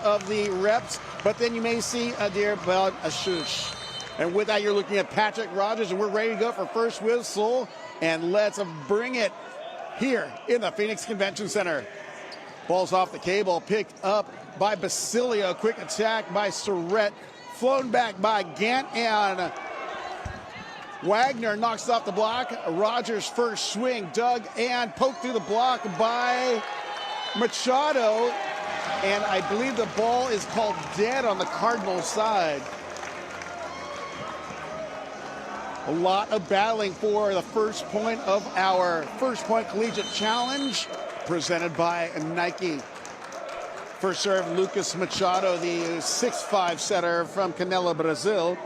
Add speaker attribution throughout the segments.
Speaker 1: of the reps, but then you may see a deer about a shush. And with that, you're looking at Patrick Rogers, and we're ready to go for first whistle. And let's bring it here in the Phoenix Convention Center. Ball's off the cable, picked up by Basilio. Quick attack by Surrett, flown back by Gant, and Wagner knocks off the block. Rogers' first swing, dug and poked through the block by Machado. And I believe the ball is called dead on the Cardinals side. A lot of battling for the first point of our First Point Collegiate Challenge, presented by Nike. First serve, Lucas Machado, the 6'5" setter from Canela, Brazil.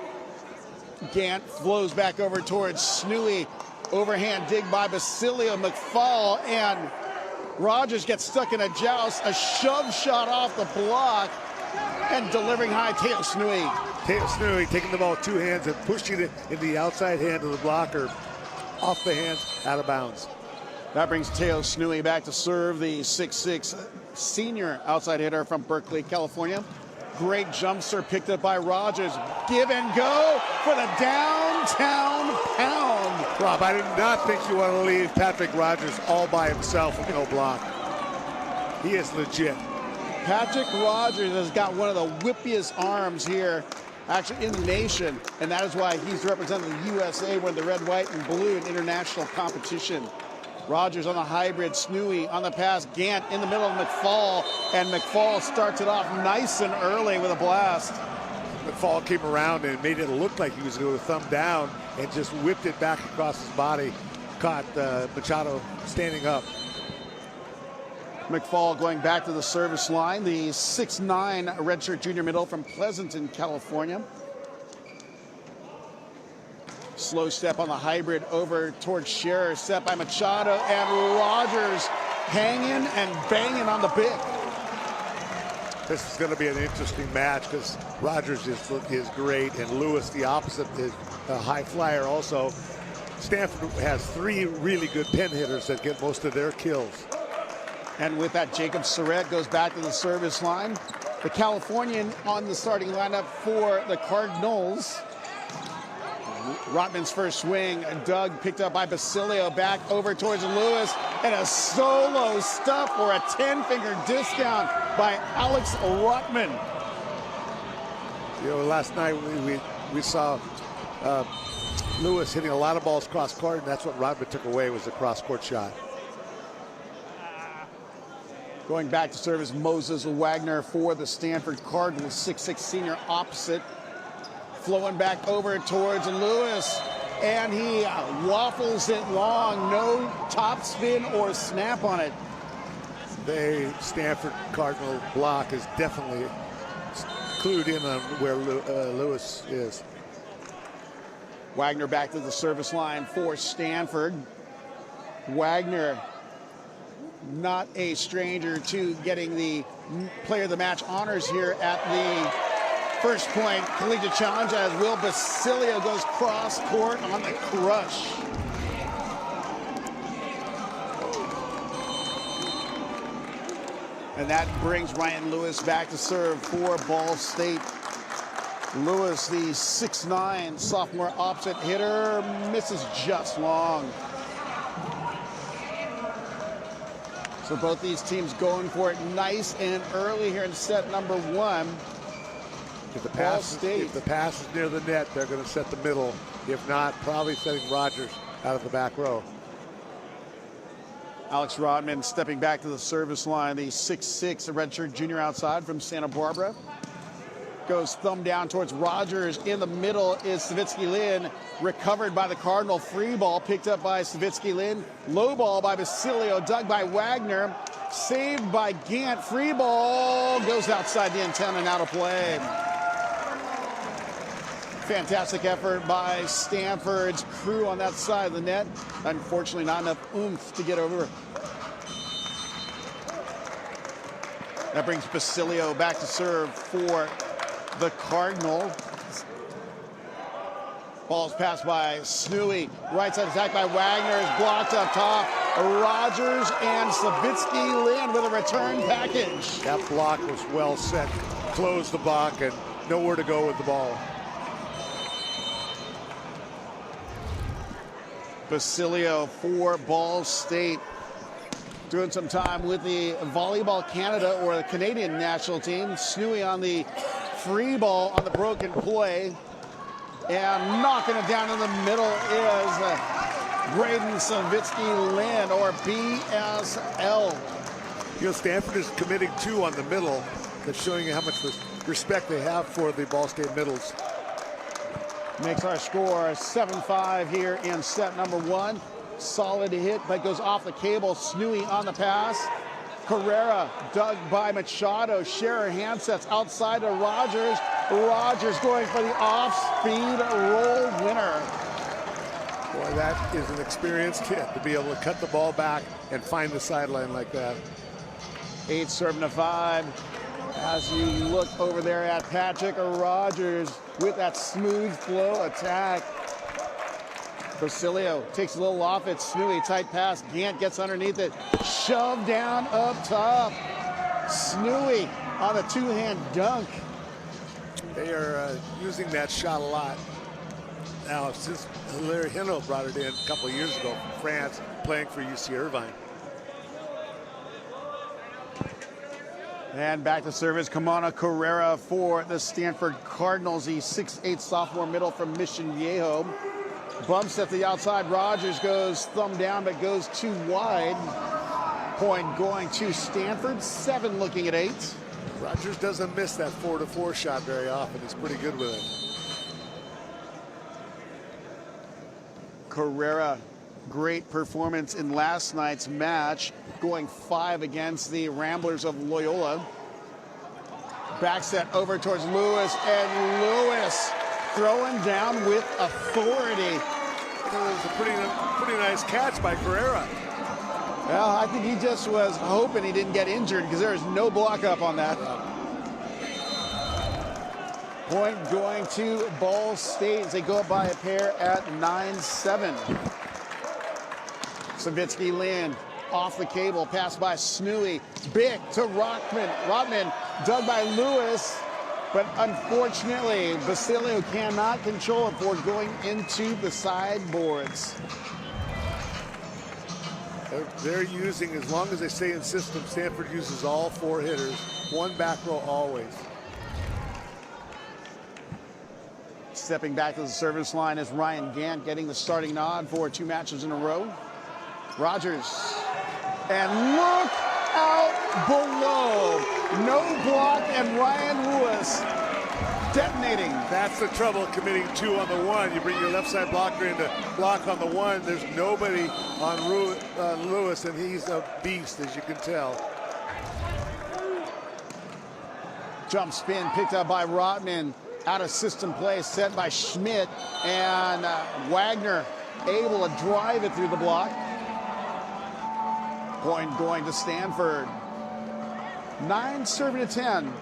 Speaker 1: Gant flows back over towards Snooey. Overhand dig by Basilio. McFall, and Rogers gets stuck in a joust. A shove shot off the block and delivering high. Teo Snooey.
Speaker 2: Teo Snooey taking the ball with two hands and pushing it in the outside hand of the blocker, off the hands, out of bounds.
Speaker 1: That brings Teo Snooey back to serve, the 6'6" senior outside hitter from Berkeley, California. Great jump serve picked up by Rogers. Give and go for the downtown pound.
Speaker 2: Rob, I do not think you want to leave Patrick Rogers all by himself with no block. He is legit.
Speaker 1: Patrick Rogers has got one of the whippiest arms here, actually in the nation, and that is why he's represented the USA with the red, white, and blue in international competition. Rogers on the hybrid, Snooey on the pass, Gant in the middle of McFall, and McFall starts it off nice and early with a blast.
Speaker 2: McFall came around and made it look like he was going to thumb down and just whipped it back across his body, caught Machado standing up.
Speaker 1: McFall going back to the service line, the 6'9" redshirt junior middle from Pleasanton, California. Slow step on the hybrid over towards Scherer, set by Machado, and Rogers hanging and banging on the big.
Speaker 2: This is going to be an interesting match because Rogers is great, and Lewis, the opposite, is a high flyer also. Stanford has three really good pin hitters that get most of their kills.
Speaker 1: And with that, Jacob Surrett goes back to the service line. The Californian on the starting lineup for the Cardinals. Rotman's first swing, dug, picked up by Basilio, back over towards Lewis, and a solo stuff for a 10-finger discount by Alex Rotman.
Speaker 2: You know, last night we saw Lewis hitting a lot of balls cross court, and that's what Rotman took away, was the cross court shot.
Speaker 1: Going back to service, Moses Wagner for the Stanford Cardinals, 6'6" senior opposite. Flowing back over towards Lewis, and he waffles it long. No top spin or snap on it.
Speaker 2: The Stanford Cardinal block is definitely clued in on where Lewis is.
Speaker 1: Wagner back to the service line for Stanford. Wagner, not a stranger to getting the player of the match honors here at the First Point Collegiate Challenge, as Will Basilio goes cross court on the crush. And that brings Ryan Lewis back to serve for Ball State. Lewis, the 6'9" sophomore opposite hitter, misses just long. So both these teams going for it nice and early here in set number one.
Speaker 2: If the pass is near the net, they're going to set the middle. If not, probably setting Rogers out of the back row.
Speaker 1: Alex Rodman stepping back to the service line, the 6'6" redshirt junior outside from Santa Barbara. Goes thumb down towards Rogers. In the middle is Savitsky Lin, recovered by the Cardinal. Free ball picked up by Savitsky Lin. Low ball by Basilio, dug by Wagner. Saved by Gant. Free ball goes outside the antenna and out of play. Fantastic effort by Stanford's crew on that side of the net. Unfortunately, not enough oomph to get over. That brings Basilio back to serve for the Cardinal. Ball's passed by Snooey. Right side attack by Wagner is blocked up top. Rogers and Savitsky land with a return package.
Speaker 2: That block was well set. Closed the block and nowhere to go with the ball.
Speaker 1: Basilio for Ball State. Doing some time with the Volleyball Canada or the Canadian national team. Snooey on the free ball on the broken play. And knocking it down in the middle is Braden Savitsky Lynn, or BSL.
Speaker 2: You know, Stanford is committing 2 on the middle. That's showing you how much respect they have for the Ball State middles.
Speaker 1: Makes our score 7-5 here in set number 1. Solid hit, but goes off the cable. Snooey on the pass. Carrera dug by Machado. Scherer handsets outside to Rogers. Rogers going for the off-speed roll winner.
Speaker 2: Boy, that is an experienced hit to be able to cut the ball back and find the sideline like that.
Speaker 1: 8-5. As you look over there at Patrick Rogers with that smooth flow attack. Basilio takes a little off it. Snooey, tight pass. Gant gets underneath it. Shoved down up top. Snooey on a 2-hand dunk.
Speaker 2: They are using that shot a lot. Now, since Larry Hino brought it in a couple of years ago from France, playing for UC Irvine.
Speaker 1: And back to service, Kamana Carrera for the Stanford Cardinals. The 6'8" sophomore middle from Mission Viejo. Bumps at the outside. Rogers goes thumb down, but goes too wide. Point going to Stanford. 7 looking at 8.
Speaker 2: Rogers doesn't miss that 4-4 shot very often. He's pretty good with it.
Speaker 1: Carrera, great performance in last night's match, going 5 against the Ramblers of Loyola. Back set over towards Lewis, and Lewis throwing down with authority.
Speaker 2: It was a pretty nice catch by Carrera.
Speaker 1: Well, I think he just was hoping he didn't get injured, because there is no block up on that. Point going to Ball State as they go up by a pair at 9-7. Savitsky Lynn off the cable, pass by Snooey. Big to Rockman. Rodman dug by Lewis, but unfortunately, Basilio cannot control it for going into the sideboards.
Speaker 2: They're using, as long as they stay in system, Stanford uses all 4 hitters, 1 back row always.
Speaker 1: Stepping back to the service line is Ryan Gant, getting the starting nod for 2 matches in a row. Rogers, and look out below. No block, and Ryan Lewis detonating.
Speaker 2: That's the trouble committing 2 on the 1. You bring your left side blocker in to block on the 1. There's nobody on Lewis, and he's a beast, as you can tell.
Speaker 1: Jump spin picked up by Rotman. Out of system play set by Schmidt, and Wagner able to drive it through the block. Point going to Stanford. 9-10.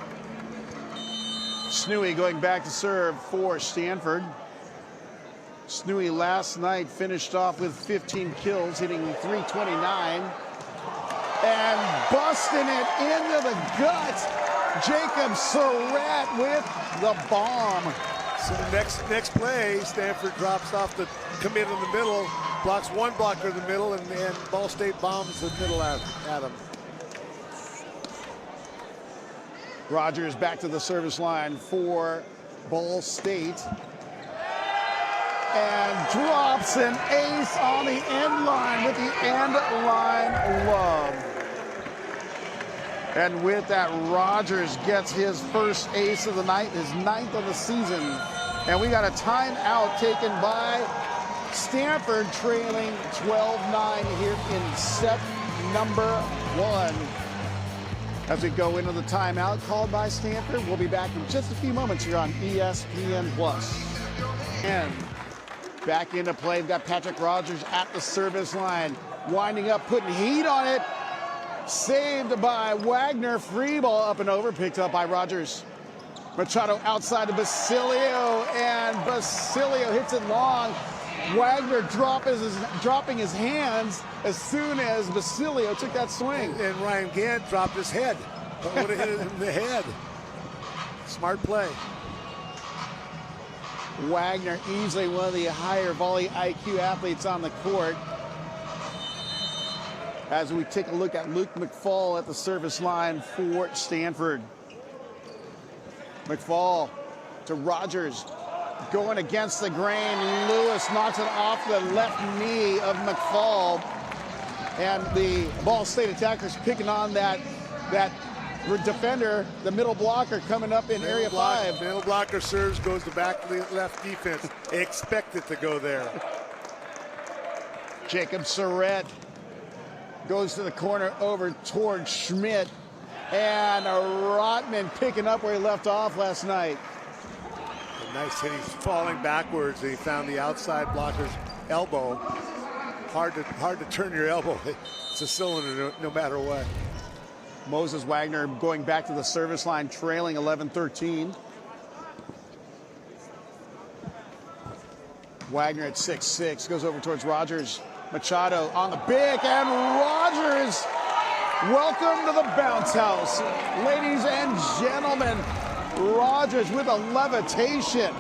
Speaker 1: Snooey going back to serve for Stanford. Snooey last night finished off with 15 kills, hitting .329. And busting it into the gut. Jacob Surratt with the bomb.
Speaker 2: So next play, Stanford drops off the commit in the middle, blocks 1 blocker in the middle, and Ball State bombs the middle at him.
Speaker 1: Rogers back to the service line for Ball State. And drops an ace on the end line with the end line love. And with that, Rogers gets his first ace of the night, his 9th of the season. And we got a timeout taken by Stanford, trailing 12-9 here in set number 1. As we go into the timeout called by Stanford, we'll be back in just a few moments here on ESPN+. And back into play, we've got Patrick Rogers at the service line, winding up, putting heat on it. Saved by Wagner. Free ball up and over, picked up by Rogers. Machado outside to Basilio, and Basilio hits it long. Wagner dropping his hands as soon as Basilio took that swing.
Speaker 2: And Ryan Gant dropped his head. Would have hit it in the head. Smart play.
Speaker 1: Wagner, easily one of the higher volley IQ athletes on the court. As we take a look at Luke McFall at the service line for Stanford. McFall to Rogers, going against the grain. Lewis knocks it off the left knee of McFall. And the Ball State attackers picking on that defender, the middle blocker coming up in area 5.
Speaker 2: Middle blocker serves, goes to back left defense. Expect it to go there.
Speaker 1: Jacob Surratt goes to the corner over towards Schmidt. And Rotman picking up where he left off last night.
Speaker 2: A nice hit. He's falling backwards. He found the outside blocker's elbow. Hard to turn your elbow. It's a cylinder no matter what.
Speaker 1: Moses Wagner going back to the service line, trailing 11-13. Wagner at 6'6", goes over towards Rogers. Machado on the big, and Rogers, welcome to the bounce house. Ladies and gentlemen, Rogers with a levitation.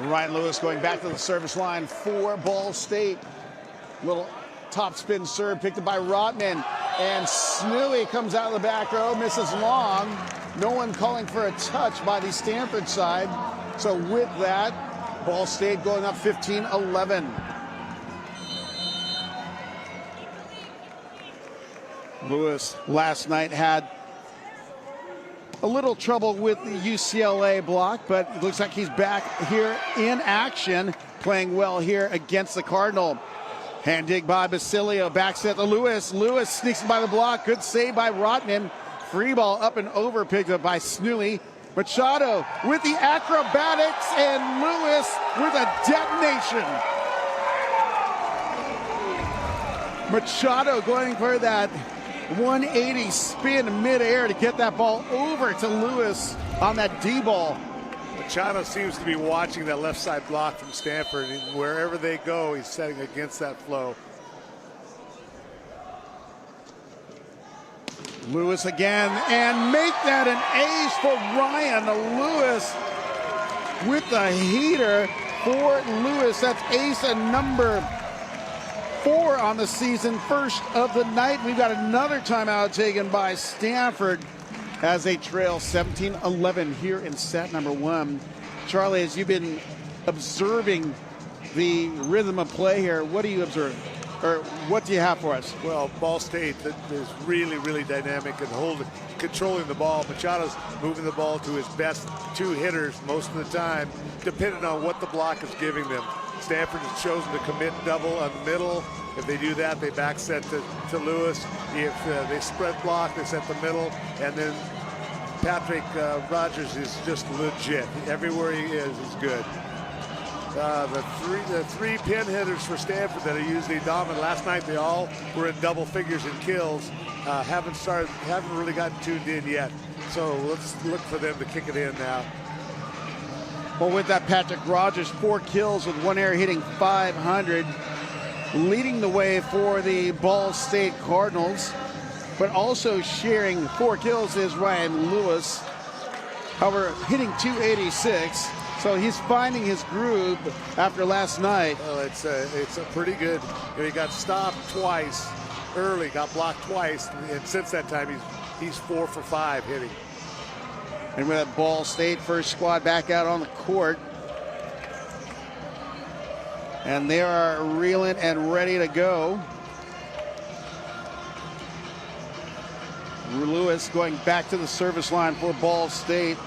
Speaker 1: Ryan Lewis going back to the service line for Ball State. Little top spin serve picked up by Rotman. And Snooey comes out of the back row, misses long. No one calling for a touch by the Stanford side. So with that, Ball State going up 15-11. Lewis last night had a little trouble with the UCLA block, but it looks like he's back here in action, playing well here against the Cardinal. Hand dig by Basilio, back set to Lewis. Lewis sneaks in by the block, good save by Rotman. Free ball up and over, picked up by Snooey. Machado with the acrobatics, and Lewis with a detonation. Machado going for that 180 spin midair to get that ball over to Lewis on that D ball.
Speaker 2: Machado seems to be watching that left side block from Stanford, and wherever they go, he's setting against that flow.
Speaker 1: Lewis again, and make that an ace for Ryan Lewis with the heater for Lewis. That's ace and number 4 on the season, first of the night. We've got another timeout taken by Stanford as they trail 17-11 here in set number 1. Charlie, as you've been observing the rhythm of play here, what do you observe? Or what do you have for us?
Speaker 2: Well, Ball State is really, really dynamic and controlling the ball. Machado's moving the ball to his best 2 hitters most of the time, depending on what the block is giving them. Stanford has chosen to commit double on the middle. If they do that, they back set to Lewis. If they spread block, they set the middle. And then Patrick Rogers is just legit. Everywhere he is good. The three pin hitters for Stanford that are usually dominant. Last night they all were in double figures in kills. Haven't really gotten tuned in yet. So let's look for them to kick it in now.
Speaker 1: Well, with that, Patrick Rogers, 4 kills with 1 error, hitting .500, leading the way for the Ball State Cardinals. But also sharing 4 kills is Ryan Lewis. However, hitting .286. So he's finding his groove after last night.
Speaker 2: Well, it's a pretty good. He got stopped twice early, got blocked twice, and since that time he's 4 for 5 hitting.
Speaker 1: And with that, Ball State first squad back out on the court. And they are reeling and ready to go. Lewis going back to the service line for Ball State.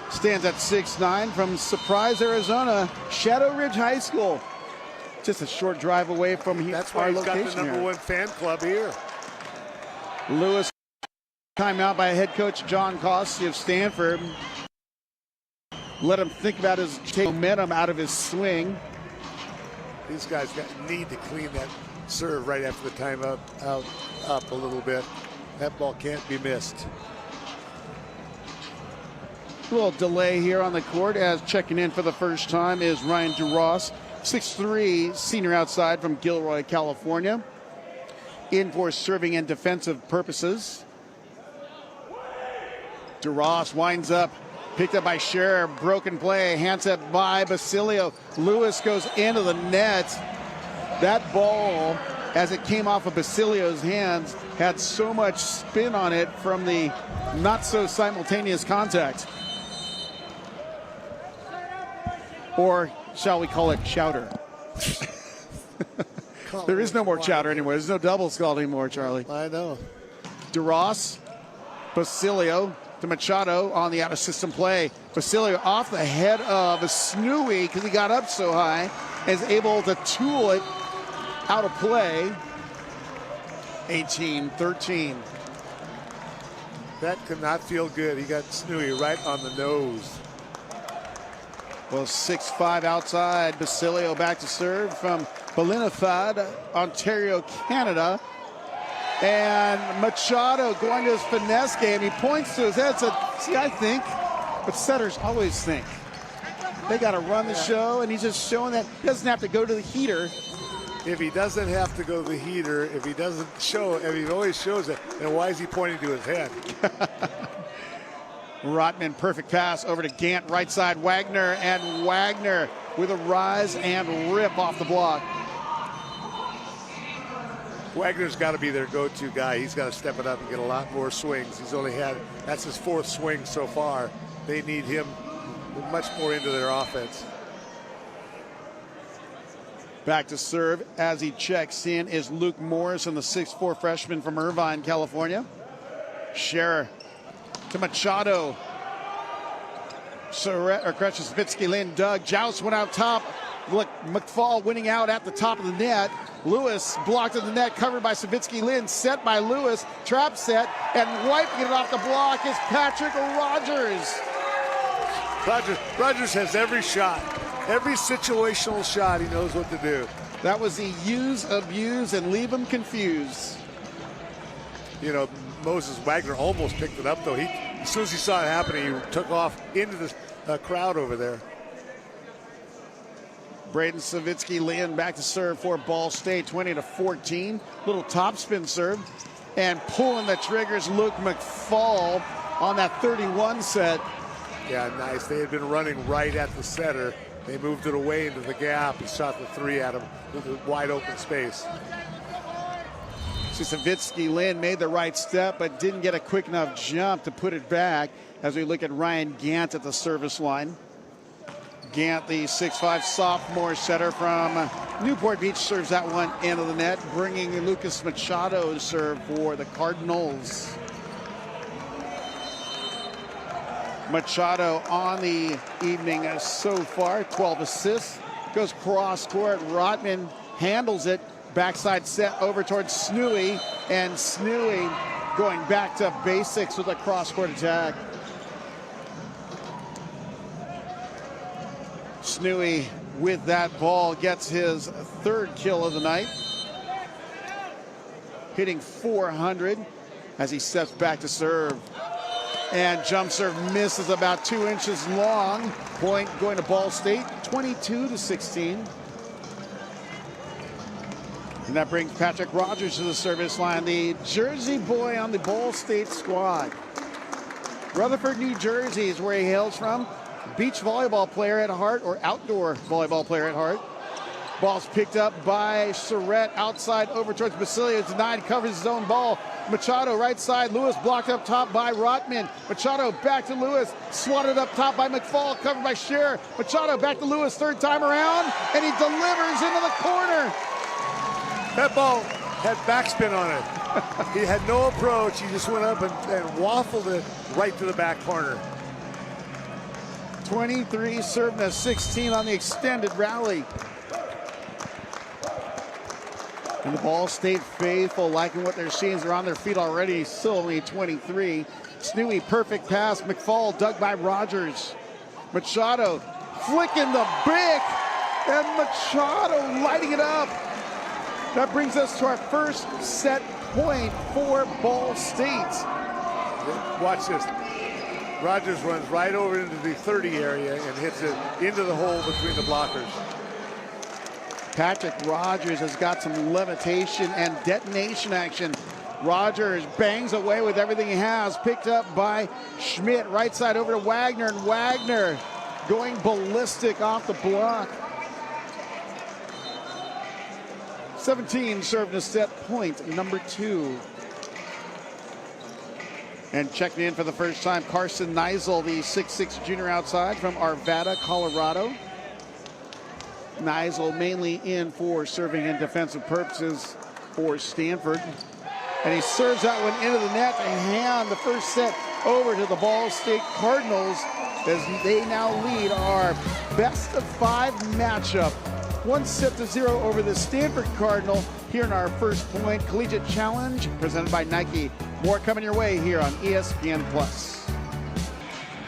Speaker 1: Stands at 6'9" from Surprise, Arizona, Shadow Ridge High School. Just a short drive away from here.
Speaker 2: That's why he's got the number 1 fan club here.
Speaker 1: Lewis, timeout by head coach John Costi of Stanford. Let him think about his momentum out of his swing.
Speaker 2: These guys need to clean that serve right after the timeout up a little bit. That ball can't be missed.
Speaker 1: A little delay here on the court as checking in for the first time is Ryan DeRoss, 6'3", senior outside from Gilroy, California. In for serving and defensive purposes. DeRoss winds up, picked up by Scherer, broken play, hands up by Basilio. Lewis goes into the net. That ball, as it came off of Basilio's hands, had so much spin on it from the not so simultaneous contact. Or shall we call it chowder? There is no more chowder anymore. There's no doubles called anymore, Charlie.
Speaker 2: I know.
Speaker 1: DeRoss, Basilio to Machado on the out-of-system play. Basilio off the head of Snooey because he got up so high, is able to tool it out of play. 18-13.
Speaker 2: That could not feel good. He got Snooey right on the nose.
Speaker 1: Well, 6'5" outside. Basilio back to serve from Ballinafad, Ontario, Canada. And Machado going to his finesse game. He points to his head, said, see, I think, but setters always think. They got to run the show, and he's just showing that he doesn't have to go to the heater.
Speaker 2: If he doesn't have to go to the heater, if he doesn't show, if he always shows it, then why is he pointing to his head?
Speaker 1: Rotman, perfect pass over to Gant, right side, Wagner, and Wagner with a rise and rip off the block.
Speaker 2: Wagner's got to be their go-to guy. He's got to step it up and get a lot more swings. He's only had, that's his 4th swing so far. They need him much more into their offense.
Speaker 1: Back to serve as he checks in is Luke Morrison, the 6'4" freshman from Irvine, California. Scherer to Machado. Savitsky, Lynn, Doug. Joust went out top. Look, McFall winning out at the top of the net. Lewis blocked in the net, covered by Savitsky Lynn, set by Lewis, trap set, and wiping it off the block is Patrick Rogers.
Speaker 2: Rogers has every shot, every situational shot. He knows what to do.
Speaker 1: That was the use, abuse, and leave him confused.
Speaker 2: You know, Moses Wagner almost picked it up, though. As soon as he saw it happening, he took off into the crowd over there.
Speaker 1: Braden Savitsky Lynn back to serve for Ball State, 20-14. Little topspin serve. And pulling the triggers, Luke McFall on that 31 set.
Speaker 2: Yeah, nice. They had been running right at the setter. They moved it away into the gap and shot the 3 at him with a wide open space.
Speaker 1: Savitsky Lynn made the right step, but didn't get a quick enough jump to put it back as we look at Ryan Gant at the service line. Gant, the 6'5" sophomore setter from Newport Beach, serves that one into the net, bringing Lucas Machado to serve for the Cardinals. Machado on the evening so far, 12 assists. Goes cross court. Rotman handles it. Backside set over towards Snooey, and Snooey going back to basics with a cross-court attack. Snooey with that ball gets his 3rd kill of the night. Hitting .400 as he steps back to serve. And jump serve misses about 2 inches long. Point going to Ball State, 22-16. And that brings Patrick Rogers to the service line, the Jersey boy on the Ball State squad. Rutherford, New Jersey is where he hails from. Beach volleyball player at heart, or outdoor volleyball player at heart. Ball's picked up by Surratt, outside over towards Basilio, denied, covers his own ball. Machado right side, Lewis blocked up top by Rotman. Machado back to Lewis, swatted up top by McFall, covered by Scherer. Machado back to Lewis, 3rd time around, and he delivers into the corner.
Speaker 2: That ball had backspin on it. He had no approach. He just went up and waffled it right to the back corner.
Speaker 1: 23 serving a 16 on the extended rally. And the Ball State faithful liking what they're seeing. They're on their feet already, still only 23. Snooey, perfect pass. McFall dug by Rogers. Machado flicking the bick, and Machado lighting it up. That brings us to our first set point for Ball State.
Speaker 2: Watch this. Rogers runs right over into the 30 area and hits it into the hole between the blockers.
Speaker 1: Patrick Rogers has got some levitation and detonation action. Rogers bangs away with everything he has, picked up by Schmidt. Right side over to Wagner, and Wagner going ballistic off the block. 17 served to set point number 2. And checking in for the first time, Carson Neisel, the 6'6" junior outside from Arvada, Colorado. Neisel mainly in for serving and defensive purposes for Stanford. And he serves that one into the net to hand the first set over to the Ball State Cardinals as they now lead our best of 5 matchup. 1-0 over the Stanford Cardinal here in our First Point Collegiate Challenge presented by Nike. More coming your way here on ESPN+.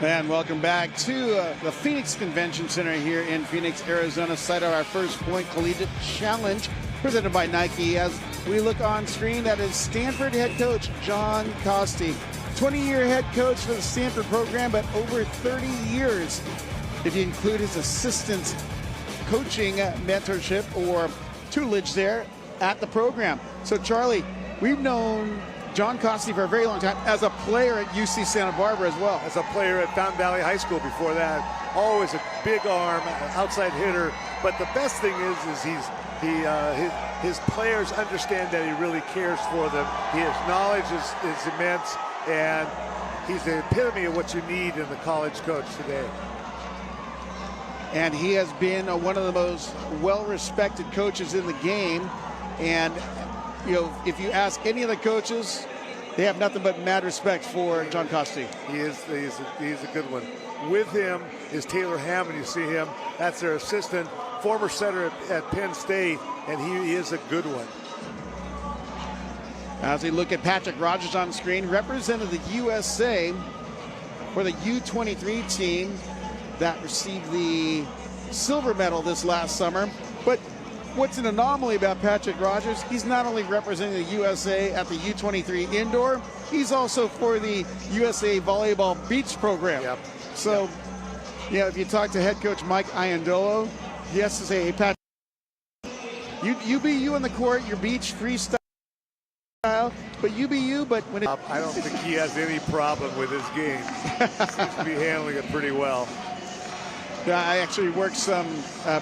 Speaker 1: And welcome back to the Phoenix Convention Center here in Phoenix, Arizona, site of our First Point Collegiate Challenge presented by Nike. As we look on screen, that is Stanford head coach John Costi. 20-year head coach for the Stanford program, but over 30 years if you include his assistant coaching mentorship or tutelage there at the program. So Charlie, we've known John Costi for a very long time as a player at UC Santa Barbara as well.
Speaker 2: As a player at Fountain Valley High School before that. Always a big arm, outside hitter. But the best thing is his players understand that he really cares for them. His knowledge is immense, and he's the epitome of what you need in the college coach today.
Speaker 1: And he has been one of the most well-respected coaches in the game. And you know, if you ask any of the coaches, they have nothing but mad respect for John Costi.
Speaker 2: He's a good one. With him is Taylor Hammond. You see him. That's their assistant, former center at Penn State, and he is a good one.
Speaker 1: As we look at Patrick Rogers on screen, represented the USA for the U23 team that received the silver medal this last summer. But what's an anomaly about Patrick Rogers, he's not only representing the USA at the U23 indoor, he's also for the USA Volleyball Beach program.
Speaker 2: Yep.
Speaker 1: So, you know, if you talk to head coach Mike Iandolo, he has to say, hey, Patrick, you be you on the court, your beach freestyle, but you be you, but when it...
Speaker 2: I don't think he has any problem with his game. Seems to be handling it pretty well.
Speaker 1: I actually worked some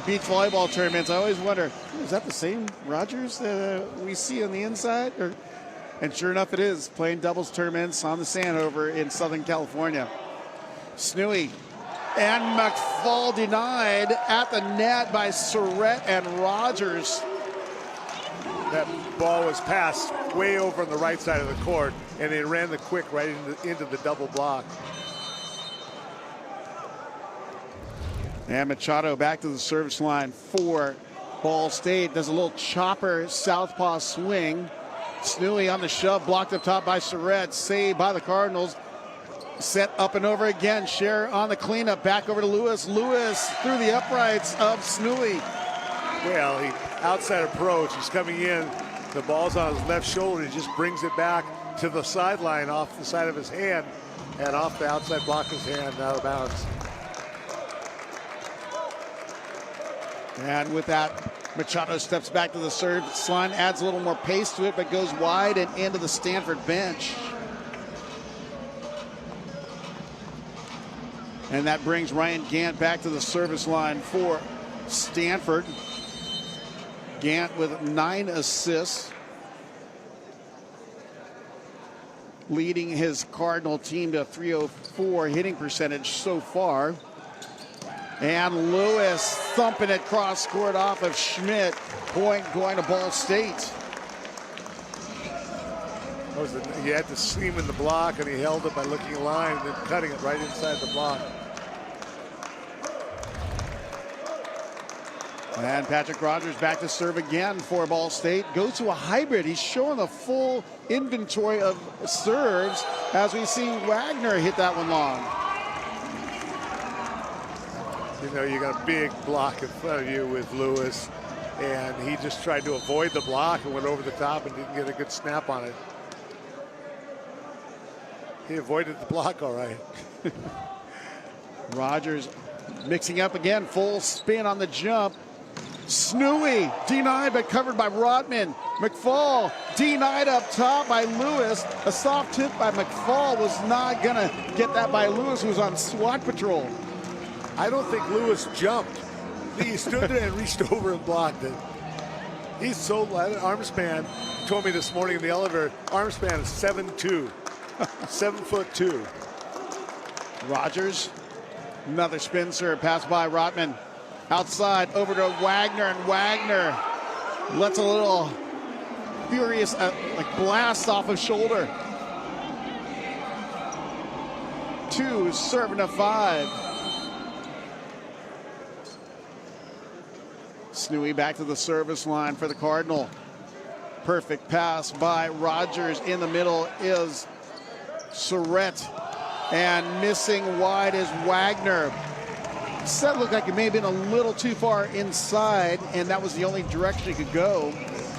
Speaker 1: beach volleyball tournaments. I always wonder, is that the same Rogers that we see on the inside? And sure enough, it is. Playing doubles tournaments on the sand over in Southern California. Snooey and McFall denied at the net by Surratt and Rogers.
Speaker 2: That ball was passed way over on the right side of the court, and they ran the quick right into the double block.
Speaker 1: And Machado back to the service line for Ball State. Does a little chopper southpaw swing. Snooey on the shove, blocked up top by Surratt. Saved by the Cardinals. Set up and over again. Scher on the cleanup. Back over to Lewis. Lewis through the uprights of Snooey.
Speaker 2: Well, he outside approach. He's coming in. The ball's on his left shoulder. He just brings it back to the sideline off the side of his hand and off the outside blocker's hand out of bounds.
Speaker 1: And with that, Machado steps back to the service line, adds a little more pace to it, but goes wide and into the Stanford bench. And that brings Ryan Gant back to the service line for Stanford. Gant with 9 assists, leading his Cardinal team to 304 hitting percentage so far. And Lewis thumping it cross court off of Schmidt. Point going to Ball State.
Speaker 2: He had the seam in the block, and he held it by looking a line and then cutting it right inside the block.
Speaker 1: And Patrick Rogers back to serve again for Ball State. Goes to a hybrid. He's showing a full inventory of serves as we see Wagner hit that one long.
Speaker 2: You know, you got a big block in front of you with Lewis, and he just tried to avoid the block and went over the top and didn't get a good snap on it. He avoided the block all right.
Speaker 1: Rogers mixing up again, full spin on the jump. Snooey denied but covered by Rodman. McFall denied up top by Lewis. A soft tip by McFall was not gonna get that by Lewis, who was on SWAT patrol.
Speaker 2: I don't think Lewis jumped. He stood there and reached over and blocked it. He's so light. Arm span, told me this morning in the elevator, arm span is 7'2". 7'2".
Speaker 1: Rogers, another spin serve, pass by Rotman. Outside, over to Wagner, and Wagner lets a little furious like blast off his shoulder. 2 serving to 5. Snooey back to the service line for the Cardinal. Perfect pass by Rogers. In the middle is Surratt, and missing wide is Wagner. Set looked like it may have been a little too far inside, and that was the only direction it could go.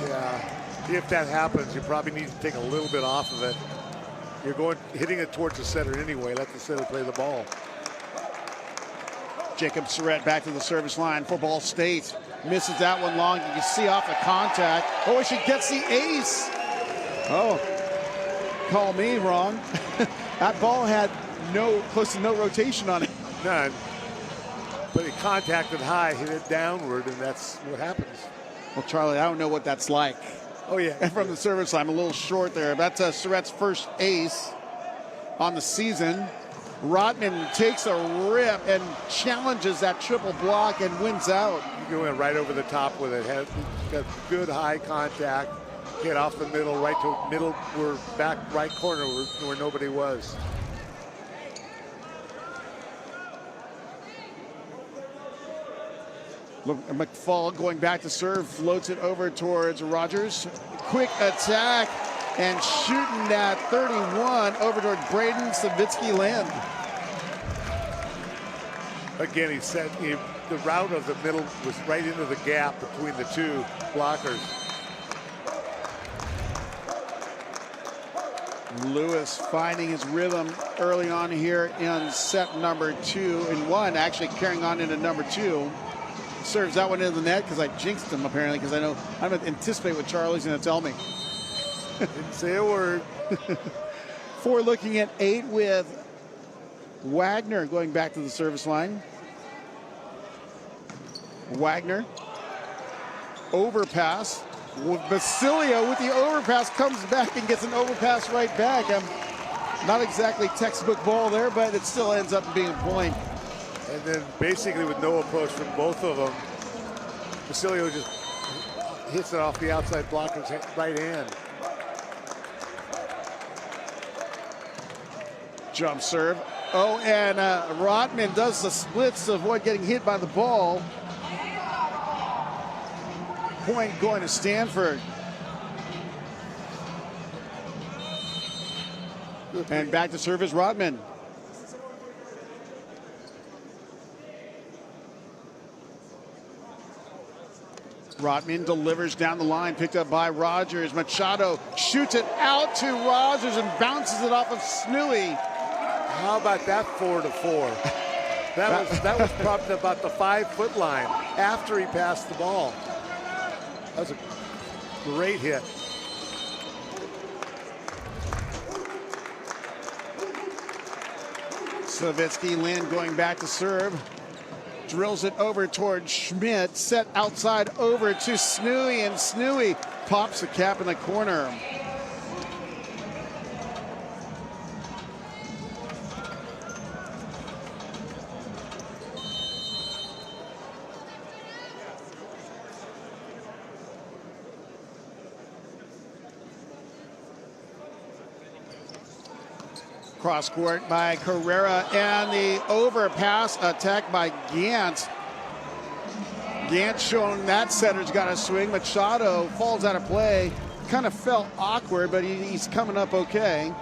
Speaker 2: Yeah, if that happens, you probably need to take a little bit off of it. You're hitting it towards the center anyway. Let the center play the ball.
Speaker 1: Jacob Surratt back to the service line for Ball State. Misses that one long. You can see off the contact. Oh, she gets the ace. Oh, call me wrong. That ball had close to no rotation on it.
Speaker 2: None. But he contacted high, hit it downward, and that's what happens.
Speaker 1: Well, Charlie, I don't know what that's like.
Speaker 2: Oh, yeah.
Speaker 1: And from the service line, I'm a little short there. That's Surratt's first ace on the season. Rotman takes a rip and challenges that triple block and wins out.
Speaker 2: He went right over the top with it. Got good high contact. Hit off the middle, right to middle, back right corner where nobody was.
Speaker 1: McFall going back to serve, floats it over towards Rogers. Quick attack and shooting that 31 over toward Braden Savitsky-Land.
Speaker 2: Again, the route of the middle was right into the gap between the two blockers.
Speaker 1: Lewis finding his rhythm early on here in set number 2 and 1, actually carrying on into number 2. Serves that one into the net because I jinxed him apparently, because I know I'm going to anticipate what Charlie's going to tell me.
Speaker 2: Didn't say a word.
Speaker 1: 4 looking at 8 with Wagner going back to the service line. Wagner, overpass. Basilio with the overpass comes back and gets an overpass right back. Not exactly textbook ball there, but it still ends up being a point.
Speaker 2: And then basically with no approach from both of them, Basilio just hits it off the outside blocker's right hand.
Speaker 1: Jump serve. Oh, and Rotman does the splits to avoid getting hit by the ball. Point going to Stanford. And back to serve is Rotman. Rotman delivers down the line, picked up by Rogers. Machado shoots it out to Rogers and bounces it off of Snooey.
Speaker 2: How about that 4-4? That was probably about the 5-foot line after he passed the ball. That was a great hit.
Speaker 1: Savitsky-Land going back to serve. Drills it over toward Schmidt. Set outside over to Snooey, and Snooey pops the cap in the corner. Cross court by Carrera, and the overpass attack by Gant. Gant showing that setter's got a swing. Machado falls out of play. Kind of felt awkward, but he's coming up okay.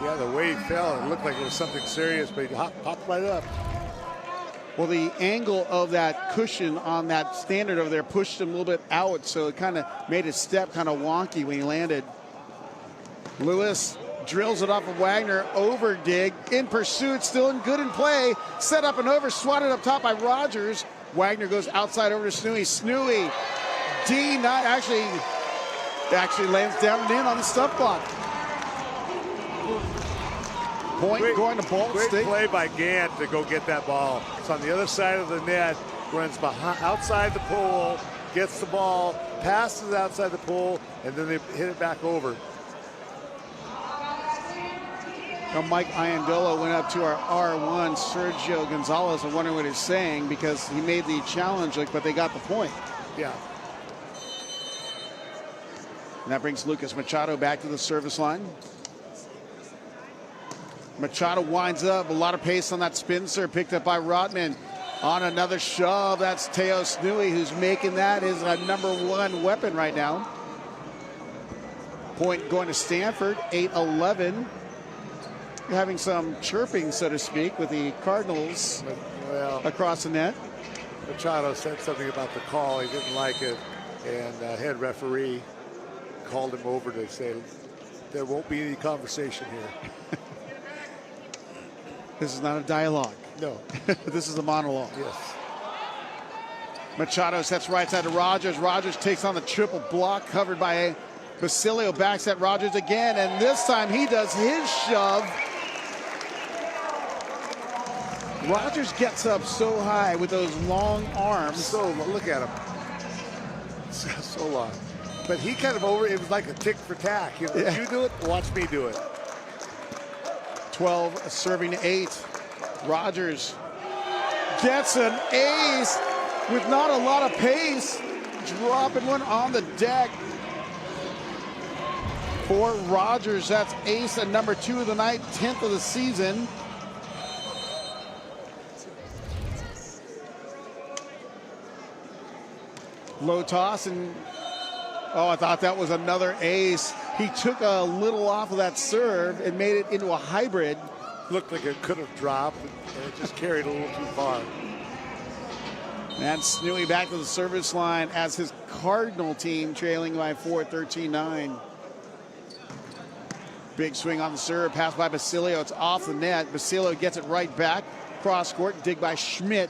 Speaker 2: Yeah, the way he fell, it looked like it was something serious, but he popped right up.
Speaker 1: Well, the angle of that cushion on that standard over there pushed him a little bit out, so it kind of made his step kind of wonky when he landed. Lewis drills it off of Wagner. Over dig in pursuit, still good in play. Set up and over, swatted up top by Rogers. Wagner goes outside over to Snooey. Snooey, D not actually lands down and in on the stuff block. Point going to Ball
Speaker 2: Great
Speaker 1: State.
Speaker 2: play by Gant to go get that ball. It's on the other side of the net, runs behind, outside the pole, gets the ball, passes outside the pole, and then they hit it back over.
Speaker 1: Now Mike Iandola went up to our R1, Sergio Gonzalez. I'm wondering what he's saying because he made the challenge look, but they got the point.
Speaker 2: Yeah.
Speaker 1: And that brings Lucas Machado back to the service line. Machado winds up, a lot of pace on that spin serve, picked up by Rotman. On another shove, that's Teo Snooey, who's making that his #1 weapon right now. Point going to Stanford, 8-11. Having some chirping, so to speak, with the Cardinals across the net.
Speaker 2: Machado said something about the call. He didn't like it, and head referee called him over to say, there won't be any conversation here.
Speaker 1: This is not a dialogue.
Speaker 2: No.
Speaker 1: This is a monologue.
Speaker 2: Yes.
Speaker 1: Machado sets right side to Rogers. Rogers takes on the triple block covered by Basilio. Backs at Rogers again, and this time he does his shove. Rogers gets up so high with those long arms.
Speaker 2: So look at him. So long. But he kind of it was like a tick for tack. You know,
Speaker 1: Yeah.
Speaker 2: You do it, watch me do it.
Speaker 1: 12 serving to 8. Rogers gets an ace with not a lot of pace. Dropping one on the deck for Rogers. That's ace at #2 of the night, 10th of the season. Low toss, and oh, I thought that was another ace. He took a little off of that serve and made it into a hybrid.
Speaker 2: Looked like it could have dropped, and it just carried a little too far.
Speaker 1: And Snooey back to the service line as his Cardinal team trailing by 4, 13-9. Big swing on the serve, pass by Basilio. It's off the net. Basilio gets it right back. Cross court, dig by Schmidt.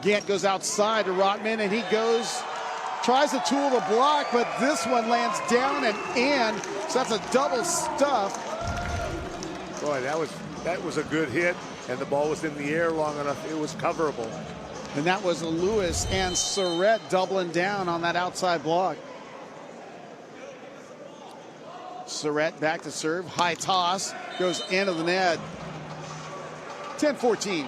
Speaker 1: Gant goes outside to Rotman, and he tries to tool the block, but this one lands down and in. So that's a double stuff.
Speaker 2: Boy, that was a good hit, and the ball was in the air long enough. It was coverable.
Speaker 1: And that was Lewis and Surrett doubling down on that outside block. Surrett back to serve. High toss. Goes into the net. 10-14.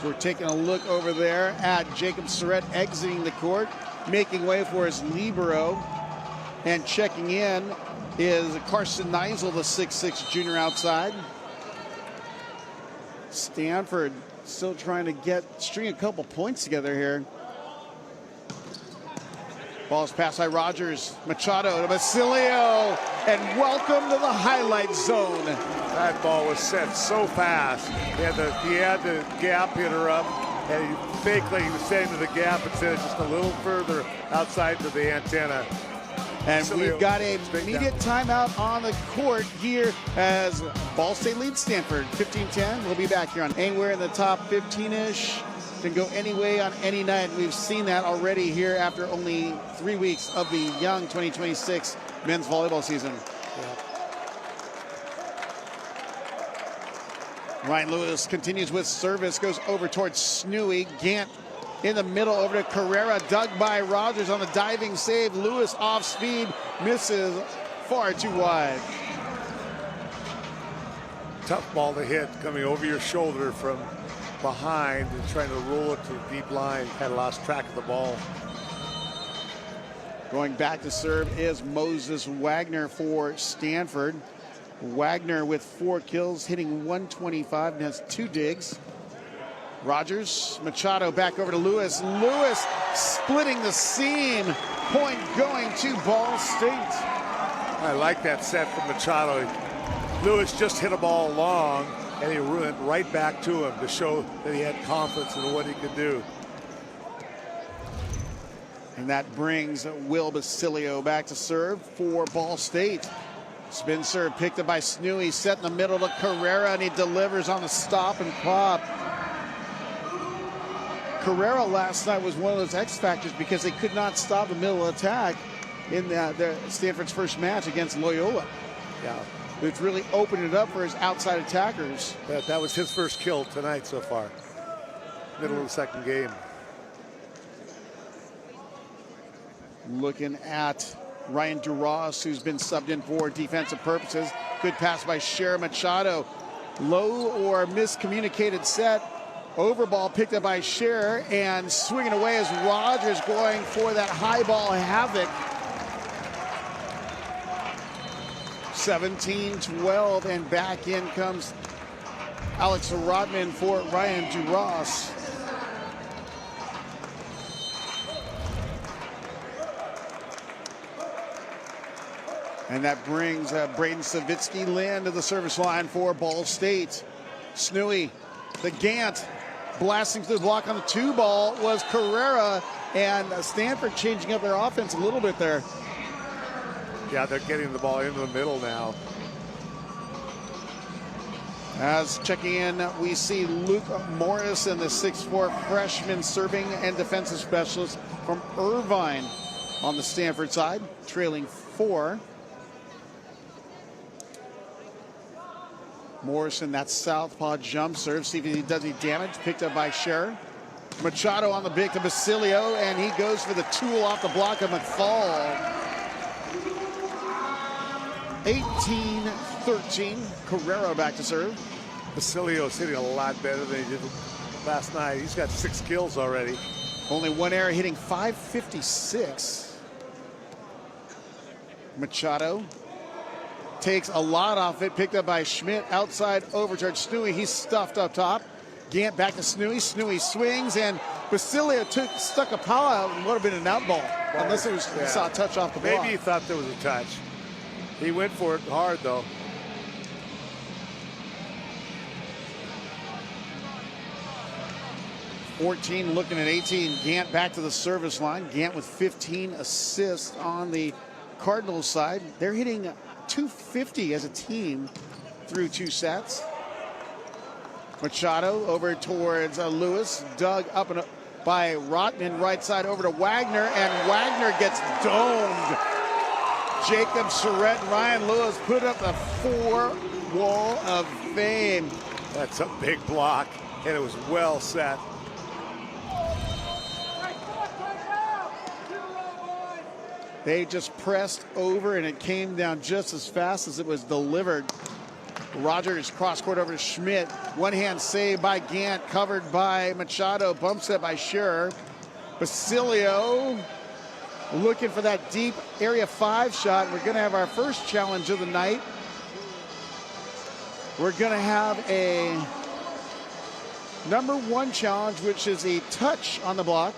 Speaker 1: So we're taking a look over there at Jacob Surrett exiting the court, making way for his libero. And checking in is Carson Neisel, the 6'6" junior outside. Stanford still trying to string a couple points together here. Ball's passed by Rogers. Machado to Basilio, and welcome to the highlight zone.
Speaker 2: That ball was set so fast. He had the gap hitter up, and he faked like he was setting to the gap instead of just a little further outside to the antenna.
Speaker 1: And we've got a immediate timeout on the court here as Ball State leads Stanford 15-10. We'll be back here on anywhere in the top 15-ish. Can go any way on any night. We've seen that already here after only 3 weeks of the young 2026 men's volleyball season. Yeah. Ryan Lewis continues with service, goes over towards Snooey. Gant in the middle over to Carrera, dug by Rogers on the diving save. Lewis off speed, misses far too wide.
Speaker 2: Tough ball to hit, coming over your shoulder from behind and trying to roll it to the deep line. Had lost track of the ball.
Speaker 1: Going back to serve is Moses Wagner for Stanford. Wagner with 4 kills, hitting 125 and has 2 digs. Rogers, Machado back over to Lewis. Lewis splitting the seam. Point going to Ball State.
Speaker 2: I like that set from Machado. Lewis just hit a ball long, and he went right back to him to show that he had confidence in what he could do.
Speaker 1: And that brings Will Basilio back to serve for Ball State. Spin serve picked up by Snooey, set in the middle to Carrera, and he delivers on the stop and pop. Carrera last night was one of those X factors because they could not stop the middle attack in Stanford's first match against Loyola.
Speaker 2: Yeah.
Speaker 1: It's really opened it up for his outside attackers.
Speaker 2: That was his first kill tonight so far. Middle of the second game.
Speaker 1: Looking at Ryan Duras, who's been subbed in for defensive purposes. Good pass by Cher Machado. Low or miscommunicated set. Overball picked up by Cher, and swinging away as Rogers going for that high ball havoc. 17-12, and back in comes Alex Rodman for Ryan Duras. And that brings Braden Savitsky-Lynn to the service line for Ball State. Snooey, the Gant, blasting through the block on the 2-ball was Carrera, and Stanford changing up their offense a little bit there.
Speaker 2: Yeah, they're getting the ball into the middle now.
Speaker 1: As checking in, we see Luke Morrison, the 6'4" freshman serving and defensive specialist from Irvine on the Stanford side, trailing 4. Morrison, that southpaw jump serve. See if he does any damage. Picked up by Cher. Machado on the big to Basilio, and he goes for the tool off the block of McFall. 18-13. Carrera back to serve.
Speaker 2: Basilio's hitting a lot better than he did last night. He's got 6 kills already.
Speaker 1: Only 1 error, hitting .556. Machado takes a lot off it, picked up by Schmidt, outside overcharge. Snooey, he's stuffed up top. Gant back to Snooey. Snooey swings, and Basilio stuck a pile out and would have been an out ball, unless it was he saw a touch off the block.
Speaker 2: Maybe he thought there was a touch. He went for it hard, though.
Speaker 1: .14 looking at 18. Gant back to the service line. Gant with 15 assists on the Cardinals side. They're hitting .250 as a team through 2 sets. Machado over towards Lewis, dug up and up by Rotman, right side over to Wagner, and Wagner gets domed. Jacob Surratt and Ryan Lewis put up a 4 wall of fame.
Speaker 2: That's a big block, and it was well set.
Speaker 1: They just pressed over, and it came down just as fast as it was delivered. Rogers cross court over to Schmidt. One hand save by Gant, covered by Machado. Bump set by Scherer. Basilio looking for that deep area 5 shot. We're going to have our first challenge of the night. We're going to have a number 1 challenge, which is a touch on the block.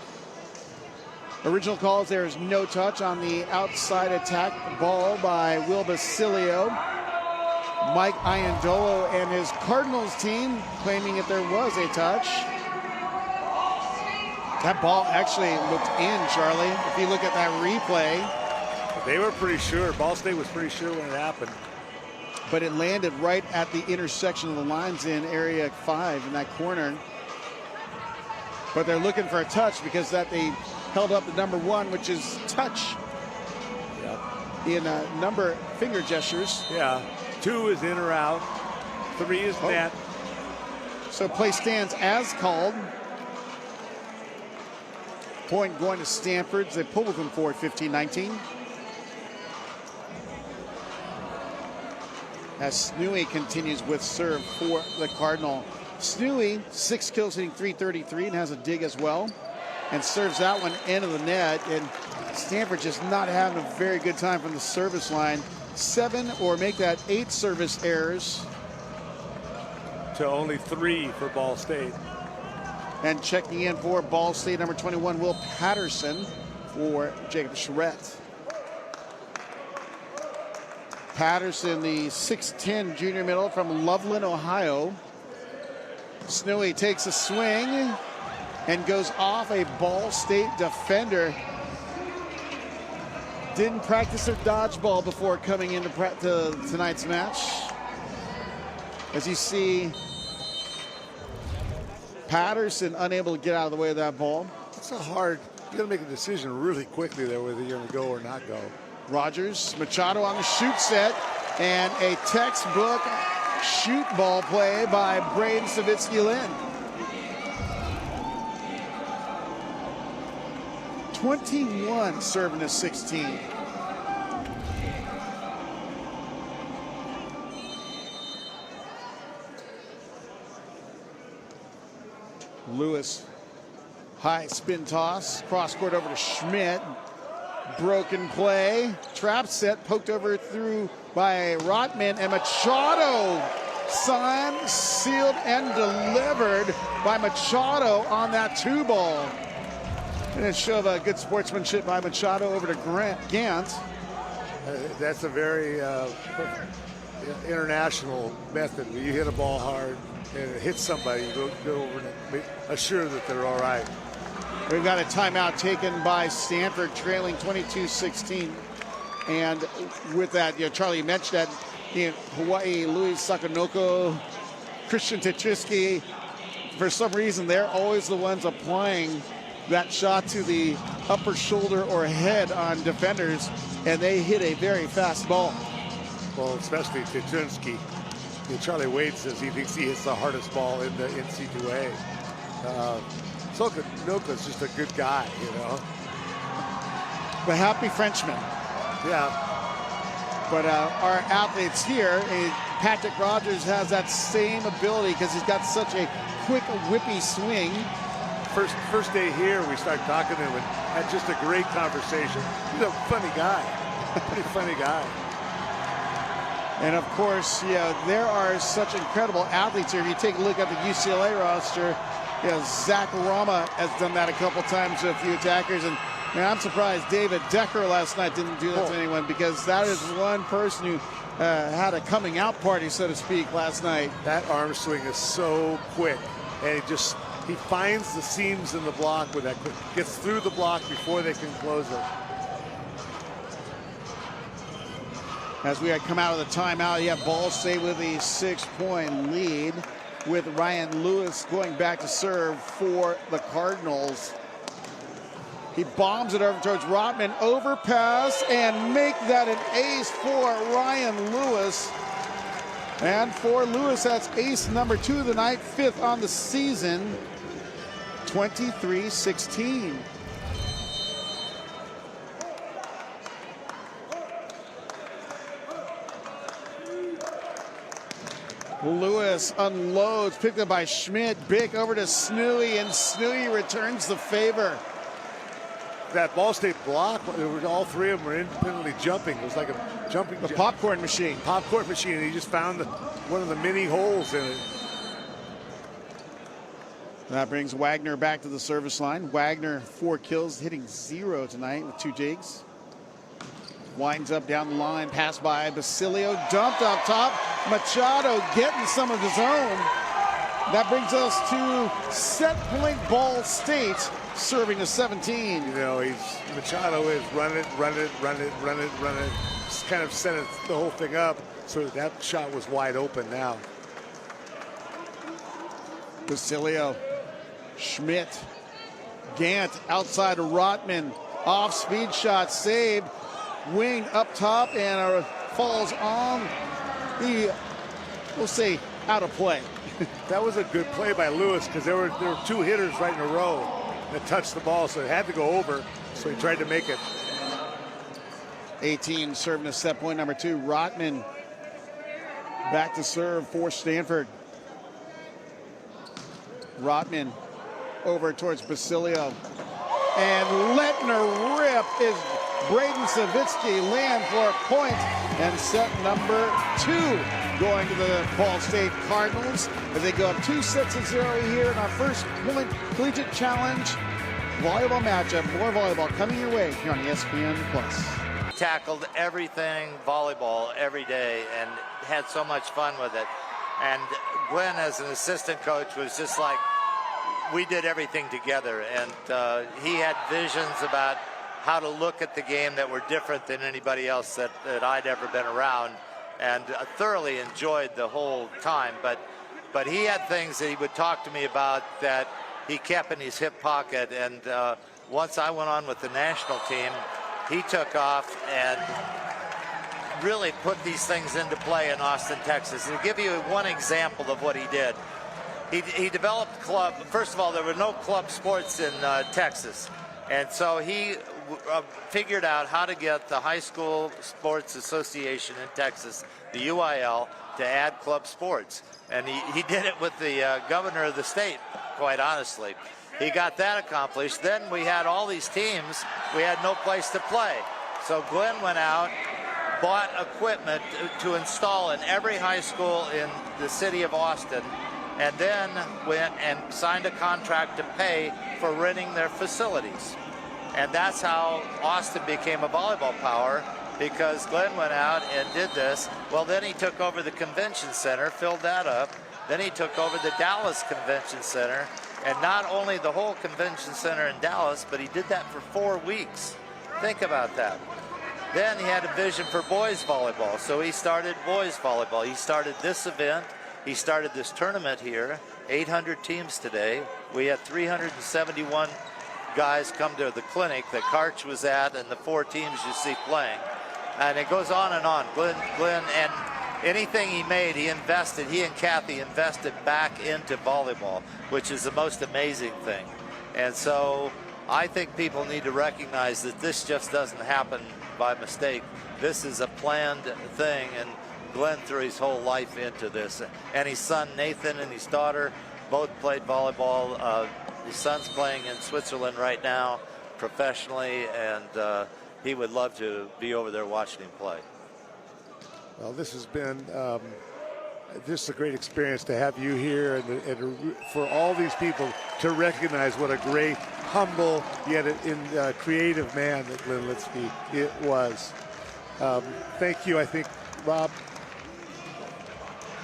Speaker 1: Original calls, there is no touch on the outside attack ball by Will Basilio. Mike Iandolo and his Cardinals team claiming that there was a touch. That ball actually looked in, Charlie. If you look at that replay.
Speaker 2: They were pretty sure. Ball State was pretty sure when it happened.
Speaker 1: But it landed right at the intersection of the lines in area 5 in that corner. But they're looking for a touch because that they held up the number 1, which is touch. In number finger gestures.
Speaker 2: Yeah. 2 is in or out. 3 is net.
Speaker 1: So play stands as called. Point going to Stanford. They pull with them forward 15-19. As Snooey continues with serve for the Cardinal. Snooey, 6 kills, hitting .333, and has a dig as well. And serves that one into the net. And Stanford just not having a very good time from the service line. 7 or make that 8 service errors.
Speaker 2: To only 3 for Ball State.
Speaker 1: And checking in for Ball State, number 21, Will Patterson for Jacob Charette. Patterson, the 6'10 junior middle from Loveland, Ohio. Snooey takes a swing and goes off a Ball State defender. didn't practice their dodgeball before coming into tonight's match. As you see, Patterson unable to get out of the way of that ball.
Speaker 2: It's a hard, you gotta make a decision really quickly there whether you're gonna go or not go.
Speaker 1: Rogers, Machado on the shoot set, and a textbook shoot ball play by Braden Savitsky-Lynn. 21 serving to 16. Lewis, high spin toss, cross court over to Schmidt. Broken play, trap set, poked over through by Rotman, and Machado signed, sealed, and delivered by Machado on that 2-ball. And it showed a good sportsmanship by Machado over to Gant.
Speaker 2: That's a very international method. When you hit a ball hard and it hits somebody, you go over and assure that they're all right.
Speaker 1: We've got a timeout taken by Stanford, trailing 22-16. And with that, Charlie, you mentioned that Hawaii, Louis Sakanoko, Christian Tetrisky, for some reason, they're always the ones applying that shot to the upper shoulder or head on defenders, and they hit a very fast ball.
Speaker 2: Well, especially Tetrisky. Charlie Wade says he thinks he hits the hardest ball in the NCAA. Sakanoko just a good guy,
Speaker 1: The happy Frenchman.
Speaker 2: Yeah.
Speaker 1: But our athletes here, Patrick Rogers has that same ability because he's got such a quick, whippy swing.
Speaker 2: First day here, we started talking to him and had just a great conversation. He's a funny guy, pretty funny guy.
Speaker 1: And of course, there are such incredible athletes here. If you take a look at the UCLA roster, Zach Rama has done that a couple times to a few attackers. And I'm surprised David Decker last night didn't do that to anyone, because that is one person who had a coming out party, so to speak, last night.
Speaker 2: That arm swing is so quick, and he finds the seams in the block with that quick, gets through the block before they can close it.
Speaker 1: As we had come out of the timeout, you have Ball State with a 6-point lead, with Ryan Lewis going back to serve for the Cardinals. He bombs it over towards Rotman, overpass, and make that an ace for Ryan Lewis. And for Lewis, that's ace number 2 of the night, 5th on the season, 23-16. Lewis unloads, picked up by Schmidt. Big over to Snooey, and Snooey returns the favor.
Speaker 2: That Ball State block, all three of them were independently jumping. It was like a jumping.
Speaker 1: The popcorn machine.
Speaker 2: Popcorn machine. He just found one of the many holes in it.
Speaker 1: That brings Wagner back to the service line. Wagner, 4 kills, hitting 0 tonight with 2 digs. Winds up down the line, pass by Basilio, dumped up top. Machado getting some of his own. That brings us to set point Ball State, serving to 17.
Speaker 2: Machado is run it. Just kind of set the whole thing up so that shot was wide open now.
Speaker 1: Basilio, Schmidt, Gant outside of Rotman, off speed shot saved. Wing up top and falls on the, we'll say, out of play.
Speaker 2: That was a good play by Lewis, because there were 2 hitters right in a row that touched the ball, so it had to go over, so he tried to make it.
Speaker 1: 18 serving a set point number 2. Rotman back to serve for Stanford. Rotman over towards Basilio, and letting her rip is Braden Savitsky. Land for a point, and set number 2 going to the Ball State Cardinals as they go up 2 sets of 0 here in our first collegiate challenge volleyball matchup. More volleyball coming your way here on ESPN Plus.
Speaker 3: Tackled everything volleyball every day and had so much fun with it. And Glenn, as an assistant coach, was just like, we did everything together, and he had visions about how to look at the game that were different than anybody else that I'd ever been around, and thoroughly enjoyed the whole time. But he had things that he would talk to me about that he kept in his hip pocket, and once I went on with the national team, he took off and really put these things into play in Austin, Texas. And to give you one example of what he did, he developed club. First of all, there were no club sports in Texas, and so he figured out how to get the High School Sports Association in Texas, the UIL, to add club sports. And he did it with the governor of the state, quite honestly. He got that accomplished. Then we had all these teams. We had no place to play. So Glenn went out, bought equipment to install in every high school in the city of Austin, and then went and signed a contract to pay for renting their facilities. And that's how Austin became a volleyball power, because Glenn went out and did this. Well, then he took over the convention center, filled that up. Then he took over the Dallas Convention Center, and not only the whole convention center in Dallas, but he did that for 4 weeks. Think about that. Then he had a vision for boys volleyball, so he started boys volleyball. He started this event. He started this tournament here, 800 teams today. We had 371 guys come to the clinic that Karch was at, and the 4 teams you see playing. And it goes on and on. Glenn, and anything he made, he invested, he and Kathy invested back into volleyball, which is the most amazing thing. And so I think people need to recognize that this just doesn't happen by mistake. This is a planned thing, and Glenn threw his whole life into this. And his son Nathan and his daughter both played volleyball. His son's playing in Switzerland right now professionally, and he would love to be over there watching him play.
Speaker 2: Well, this has been just a great experience to have you here, and for all these people to recognize what a great, humble, yet creative man that Glenn Litsky it was. Thank you, I think, Rob.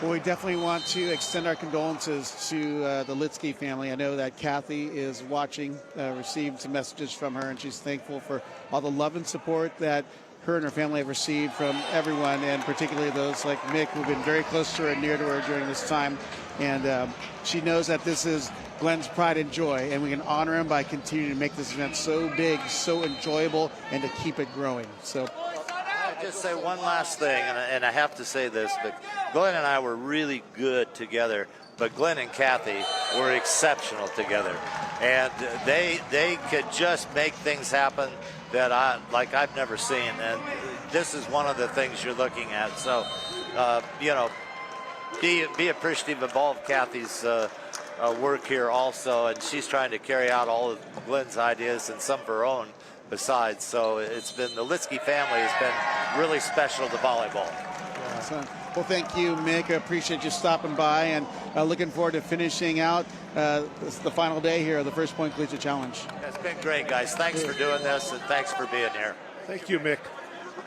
Speaker 1: Well, we definitely want to extend our condolences to the Litsky family. I know that Kathy is watching, received some messages from her, and she's thankful for all the love and support that her and her family have received from everyone, and particularly those like Mick, who've been very close to her and near to her during this time. And she knows that this is Glenn's pride and joy, and we can honor him by continuing to make this event so big, so enjoyable, and to keep it growing. So
Speaker 3: I'll just say one last thing, and I have to say this, but Glenn and I were really good together, but Glenn and Kathy were exceptional together. And they could just make things happen that I've never seen. And this is one of the things you're looking at. So, you know, be appreciative of all of Kathy's work here also. And she's trying to carry out all of Glenn's ideas and some of her own besides. So it's been, the Litsky family has been really special to volleyball.
Speaker 1: Awesome. Well, thank you, Mick. I appreciate you stopping by, and looking forward to finishing out the final day here of the First Point Collegiate Challenge.
Speaker 3: It's been great, guys. Thanks for doing this, and thanks for being here.
Speaker 2: Thank you, Mick.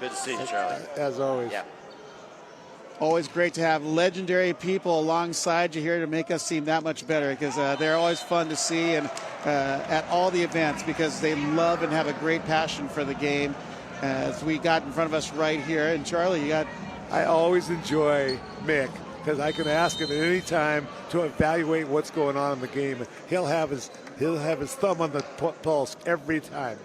Speaker 3: Good to see you, Charlie.
Speaker 2: As always.
Speaker 3: Yeah.
Speaker 1: Always great to have legendary people alongside you here to make us seem that much better, because they're always fun to see, and at all the events, because they love and have a great passion for the game. As we got in front of us right here, and Charlie, you got...
Speaker 2: I always enjoy Mick, because I can ask him at any time to evaluate what's going on in the game. He'll have his thumb on the pulse every time.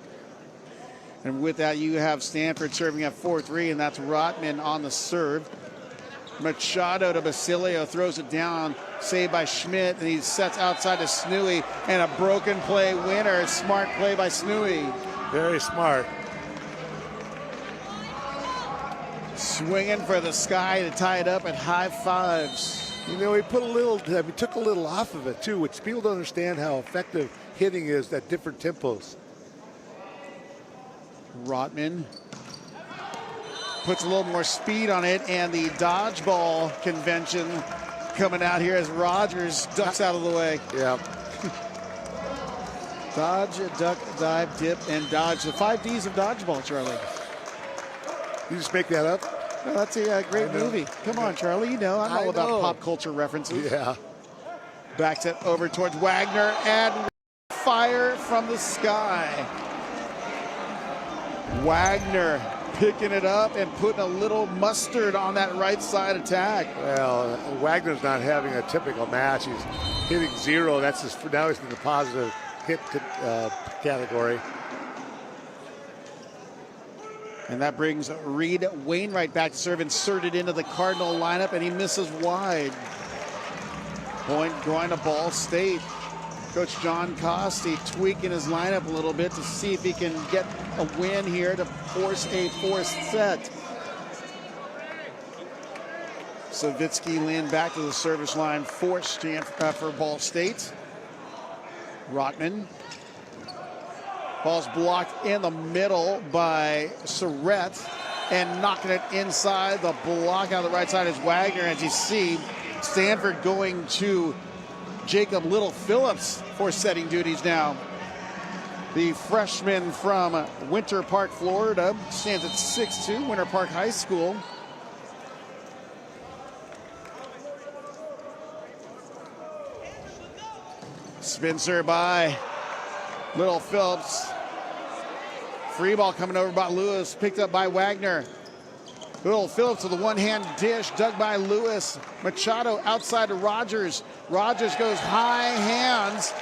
Speaker 1: And with that, you have Stanford serving at 4-3, and that's Rotman on the serve. Machado to Basilio, throws it down, saved by Schmidt, and he sets outside to Snooey, and a broken play winner. Smart play by Snooey.
Speaker 2: Very smart.
Speaker 1: Swinging for the sky to tie it up at high fives.
Speaker 2: You know, he took a little off of it too, which people don't understand how effective hitting is at different tempos.
Speaker 1: Rotman puts a little more speed on it, and the dodgeball convention coming out here as Rogers ducks out of the way.
Speaker 2: Yeah.
Speaker 1: Dodge, duck, dive, dip, and dodge. The 5 Ds of dodgeball, Charlie.
Speaker 2: You just make that up?
Speaker 1: No, that's a great movie. Come on, Charlie. You know, I'm all about pop culture references.
Speaker 2: Yeah.
Speaker 1: Backs it over towards Wagner, and fire from the sky. Wagner picking it up and putting a little mustard on that right side attack.
Speaker 2: Well, Wagner's not having a typical match. He's hitting 0. That's his, now he's in the positive hit category.
Speaker 1: And that brings Reed Wainwright back to serve, inserted into the Cardinal lineup, and he misses wide. Point going to Ball State. Coach John Costi tweaking his lineup a little bit to see if he can get a win here to force a fourth set. Savitsky leaned back to the service line, forced for Ball State. Rotman. Ball's blocked in the middle by Surrett, and knocking it inside. The block on the right side is Wagner. As you see, Stanford going to Jacob Little-Phillips for setting duties now. The freshman from Winter Park, Florida, stands at 6'2", Winter Park High School. Spencer by Little-Phillips. Free ball coming over by Lewis, picked up by Wagner. Little-Phillips with a one-hand dish, dug by Lewis. Machado outside to Rogers. Rogers goes high hands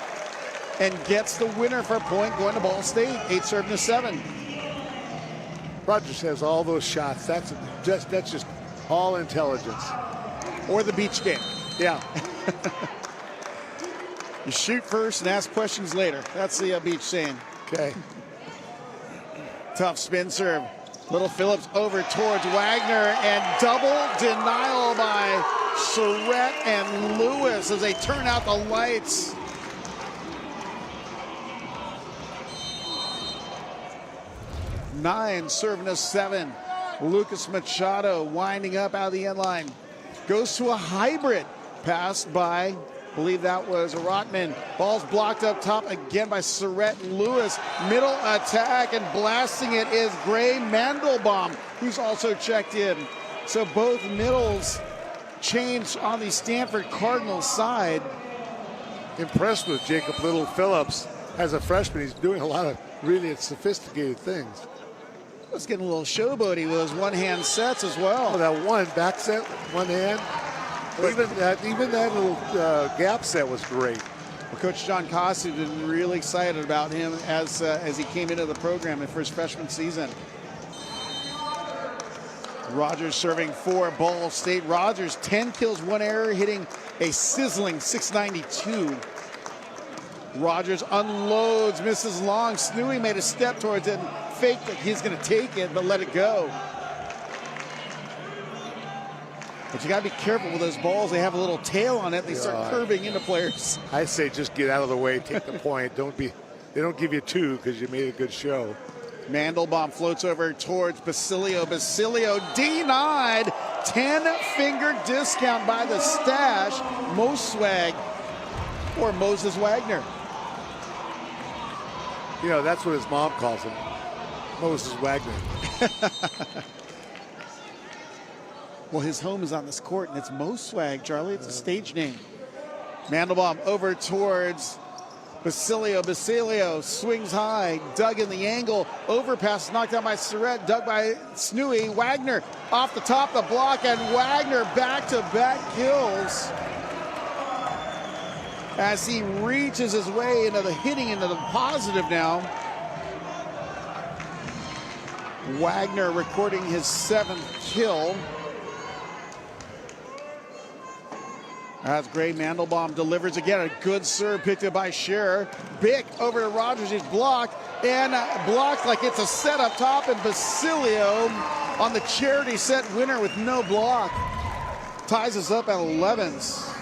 Speaker 1: and gets the winner for a point going to Ball State. 8-7.
Speaker 2: Rogers has all those shots. That's just all intelligence.
Speaker 1: Or the beach game.
Speaker 2: Yeah.
Speaker 1: You shoot first and ask questions later. That's the beach saying.
Speaker 2: Okay.
Speaker 1: Tough spin serve. Little-Phillips over towards Wagner, and double denial by Surrett and Lewis as they turn out the lights. Nine serving us 7. Lucas Machado winding up out of the end line. Goes to a hybrid pass by, I believe that was Rotman. Ball's blocked up top again by Surrett and Lewis. Middle attack, and blasting it is Gray Mandelbaum, who's also checked in. So both middles changed on the Stanford Cardinals side.
Speaker 2: Impressed with Jacob Little-Phillips. As a freshman, he's doing a lot of really sophisticated things.
Speaker 1: Let's get a little showboaty with his one-hand sets as well.
Speaker 2: Oh, that one back set, one hand. Even that little gap set was great.
Speaker 1: Well, Coach John Costi has been really excited about him as he came into the program for his freshman season. Rogers serving for Ball State. Rogers 10 kills, 1 error, hitting a sizzling 692. Rogers unloads, misses long. Snooey made a step towards it and faked that he's going to take it, but let it go. But you got to be careful with those balls. They have a little tail on it. They start curving into players.
Speaker 2: I say just get out of the way, take the point. They don't give you 2 because you made a good show.
Speaker 1: Mandelbaum floats over towards Basilio. Basilio denied. 10-finger discount by the stash. Moswag or Moses Wagner.
Speaker 2: You know, that's what his mom calls him. Moses Wagner.
Speaker 1: Well, his home is on this court, and it's Moswag, Charlie. It's a stage name. Mandelbaum over towards Basilio. Basilio swings high, dug in the angle. Overpass knocked out by Surrett, dug by Snooey. Wagner off the top of the block, and Wagner back-to-back kills as he reaches his way into the hitting into the positive now. Wagner recording his 7th kill. As Gray Mandelbaum delivers again, a good serve picked up by Scherer. Bick over to Rogers, he's blocked, and blocked like it's a set up top, and Basilio on the charity set winner with no block. Ties us up at 11s.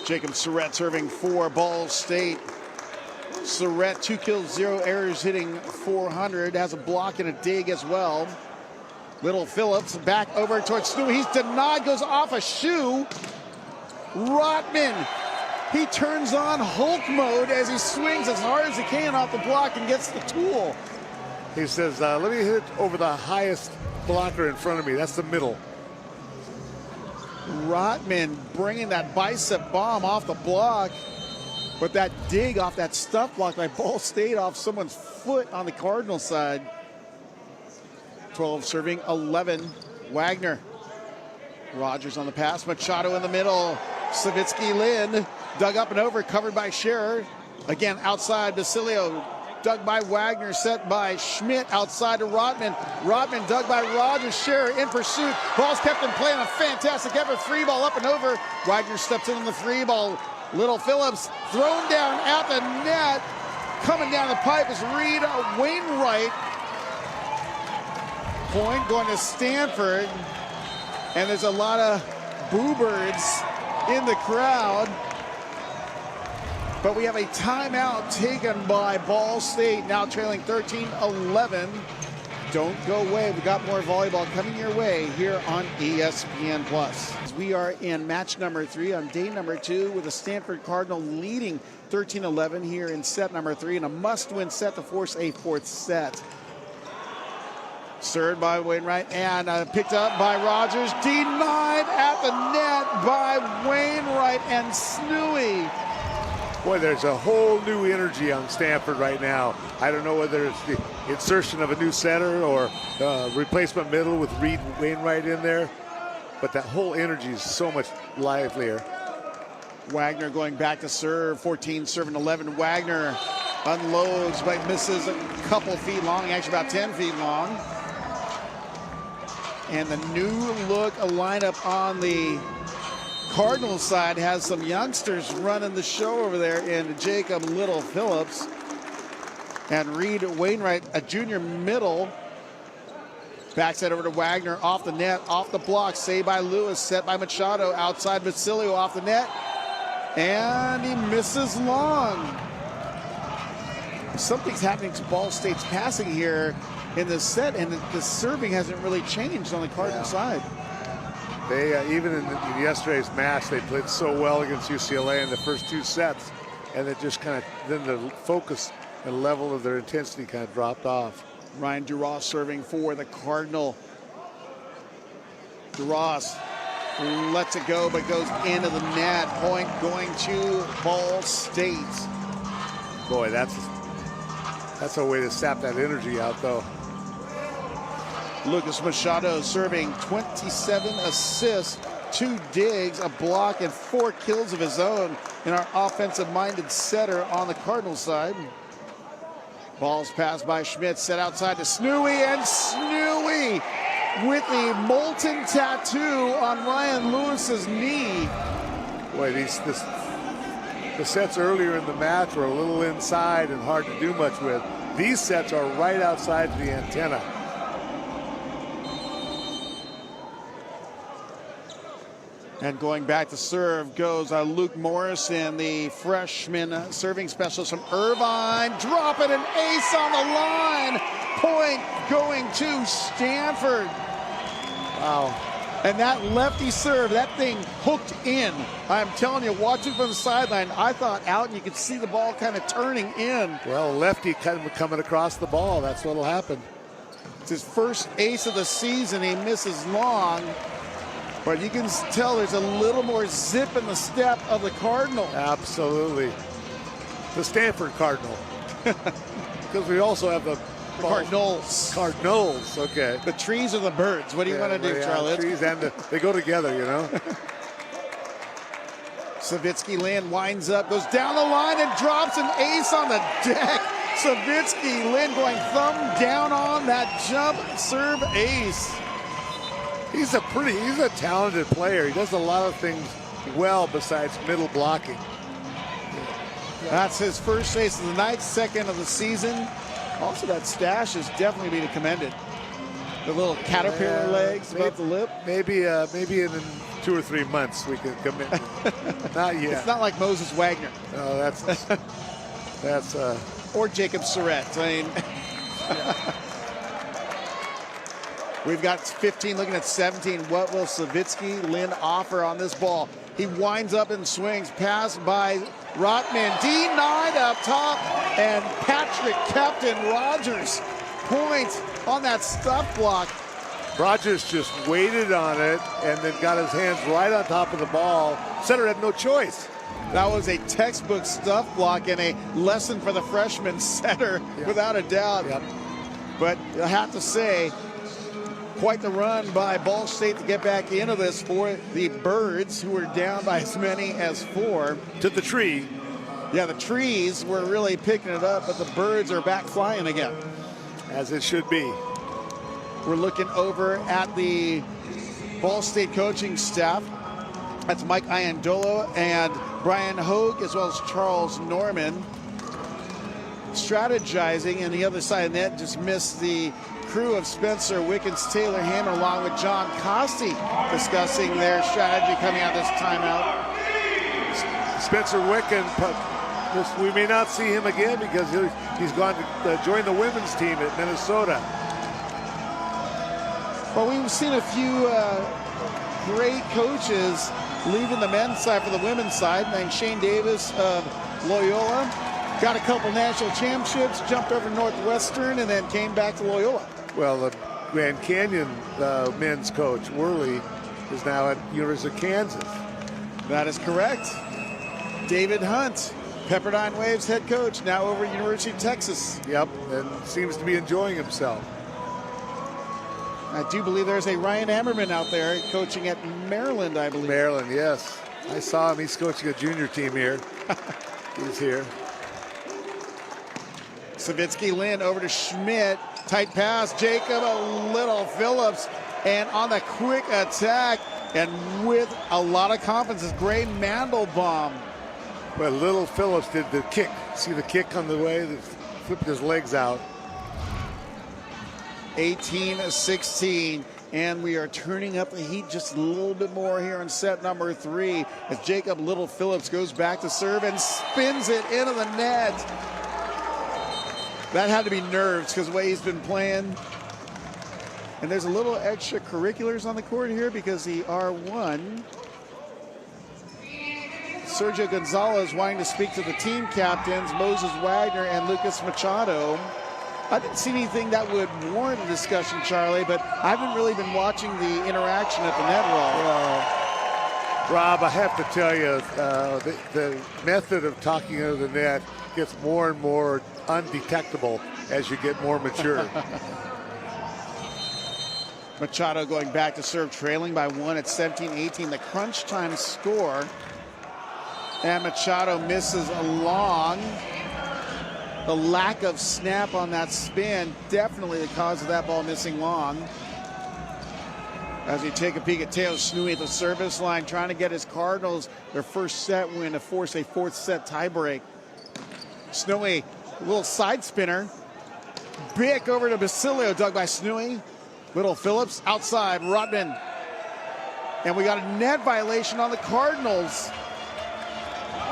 Speaker 1: Jacob Surrett serving for Ball State. Surrett 2 kills, 0 errors, hitting .400, has a block and a dig as well. Little-Phillips back over towards Snooey. He's denied, goes off a shoe. Rotman, he turns on Hulk mode as he swings as hard as he can off the block and gets the tool.
Speaker 2: He says, let me hit it over the highest blocker in front of me. That's the middle.
Speaker 1: Rotman bringing that bicep bomb off the block. But that dig off that stuff block by Ball State off someone's foot on the Cardinal side. 12 serving, 11. Wagner. Rogers on the pass. Machado in the middle. Savitsky Lin dug up and over, covered by Scherer. Again, outside Basilio. Dug by Wagner, set by Schmidt outside to Rotman. Rotman dug by Rogers. Scherer in pursuit. Ball's kept in play on a fantastic effort. Free ball up and over. Wagner steps in on the free ball. Little Phillips thrown down at the net. Coming down the pipe is Reed Wainwright. Point going to Stanford. And there's a lot of boo birds in the crowd. But we have a timeout taken by Ball State, now trailing 13-11. Don't go away. We got more volleyball coming your way here on ESPN+. We are in match number 3 on day number 2 with the Stanford Cardinal leading 13-11 here in set number 3, and a must-win set to force a 4th set. Served by Wainwright and picked up by Rogers. Denied at the net by Wainwright and Snooey.
Speaker 2: Boy, there's a whole new energy on Stanford right now. I don't know whether it's the insertion of a new center or replacement middle with Reed Wainwright in there, but that whole energy is so much livelier.
Speaker 1: Wagner going back to serve, 14 serving 11. Wagner unloads but misses a couple feet long, actually about 10 feet long. And the new look lineup on the Cardinal side has some youngsters running the show over there in Jacob Little Phillips and Reed Wainwright, a junior middle. Backs that over to Wagner, off the net, off the block, saved by Lewis, set by Machado, outside Basilio, off the net, and he misses long. Something's happening to Ball State's passing here in this set, and the serving hasn't really changed on the Cardinal side.
Speaker 2: They, even in yesterday's match, they played so well against UCLA in the first 2 sets, and it just kind of, then the focus and level of their intensity kind of dropped off.
Speaker 1: Ryan Duras serving for the Cardinal. Duras lets it go, but goes into the net. Point going to Ball State.
Speaker 2: Boy, that's a way to sap that energy out, though.
Speaker 1: Lucas Machado serving, 27 assists, 2 digs, a block, and 4 kills of his own in our offensive-minded setter on the Cardinal side. Ball's passed by Schmidt, set outside to Snooey, and Snooey with the molten tattoo on Ryan Lewis's knee.
Speaker 2: Boy, the sets earlier in the match were a little inside and hard to do much with. These sets are right outside the antenna.
Speaker 1: And going back to serve goes Luke Morrison, the freshman serving specialist from Irvine. Dropping an ace on the line. Point going to Stanford.
Speaker 2: Wow.
Speaker 1: And that lefty serve, that thing hooked in. I'm telling you, watching from the sideline, I thought out, and you could see the ball kind of turning in.
Speaker 2: Well, lefty kind of coming across the ball. That's what'll happen.
Speaker 1: It's his first ace of the season. He misses long. But you can tell there's a little more zip in the step of the Cardinal.
Speaker 2: Absolutely. The Stanford Cardinal. Because we also have the
Speaker 1: Cardinals.
Speaker 2: Cardinals, okay.
Speaker 1: The trees are the birds. What do you want to do, Charlie?
Speaker 2: Trees and they go together, you know.
Speaker 1: Savitsky Lin winds up, goes down the line and drops an ace on the deck. Savitsky Lin going thumb down on that jump serve ace.
Speaker 2: He's a talented player. He does a lot of things well besides middle blocking.
Speaker 1: That's his first ace of the night, second of the season. Also, that stash is definitely being commended. The little caterpillar legs above the lip.
Speaker 2: Maybe in 2 or 3 months we can commit. Not yet.
Speaker 1: It's not like Moses Wagner.
Speaker 2: No, that's
Speaker 1: or Jacob Surratt. I mean, we've got 15 looking at 17. What will Savitsky Lin offer on this ball? He winds up and swings. Pass by Rotman. Denied up top. And Patrick Captain Rogers points on that stuff block.
Speaker 2: Rogers just waited on it and then got his hands right on top of the ball. Setter had no choice.
Speaker 1: That was a textbook stuff block and a lesson for the freshman setter, without a doubt.
Speaker 2: Yep.
Speaker 1: But I have to say, quite the run by Ball State to get back into this for the Birds, who were down by as many as 4.
Speaker 2: To the tree.
Speaker 1: Yeah, the Trees were really picking it up, but the Birds are back flying again.
Speaker 2: As it should be.
Speaker 1: We're looking over at the Ball State coaching staff. That's Mike Iandolo and Brian Hogue, as well as Charles Norman, strategizing. And the other side of the net just missed the crew of Spencer Wickens, Taylor Hammer, along with John Costi, discussing their strategy coming out of this timeout.
Speaker 2: Spencer Wickens, we may not see him again because he's gone to join the women's team at Minnesota.
Speaker 1: Well, we've seen a few great coaches leaving the men's side for the women's side. And Shane Davis of Loyola got a couple national championships, jumped over Northwestern, and then came back to Loyola.
Speaker 2: Well, the Grand Canyon men's coach, Worley, is now at University of Kansas.
Speaker 1: That is correct. David Hunt, Pepperdine Waves head coach, now over at University of Texas.
Speaker 2: Yep, and seems to be enjoying himself.
Speaker 1: I do believe there's a Ryan Ammerman out there coaching at Maryland, I believe.
Speaker 2: Maryland, yes. I saw him. He's coaching a junior team here. He's here.
Speaker 1: Savitsky Lynn over to Schmidt. Tight pass. Jacob, a little Phillips. And on the quick attack, and with a lot of confidence, is Gray Mandelbaum.
Speaker 2: Well, little Phillips did the kick. See the kick on the way? That flipped his legs out.
Speaker 1: 18-16, and we are turning up the heat just a little bit more here in set number 3 as Jacob Little Phillips goes back to serve and spins it into the net. That had to be nerves because the way he's been playing. And there's a little extracurriculars on the court here because the R1, Sergio Gonzalez, wanting to speak to the team captains, Moses Wagner and Lucas Machado. I didn't see anything that would warrant a discussion, Charlie, but I haven't really been watching the interaction at the net wall.
Speaker 2: Well, Rob, I have to tell you, the method of talking over the net gets more and more undetectable as you get more mature.
Speaker 1: Machado going back to serve, trailing by 1 at 17-18. The crunch time score. And Machado misses a long. The lack of snap on that spin, definitely the cause of that ball missing long. As you take a peek at Teo Snui at the service line, trying to get his Cardinals their first set win to force a 4th set tiebreak. Snui, a little side spinner. Bick over to Basilio, dug by Snui. Little Phillips outside, Rodman. And we got a net violation on the Cardinals.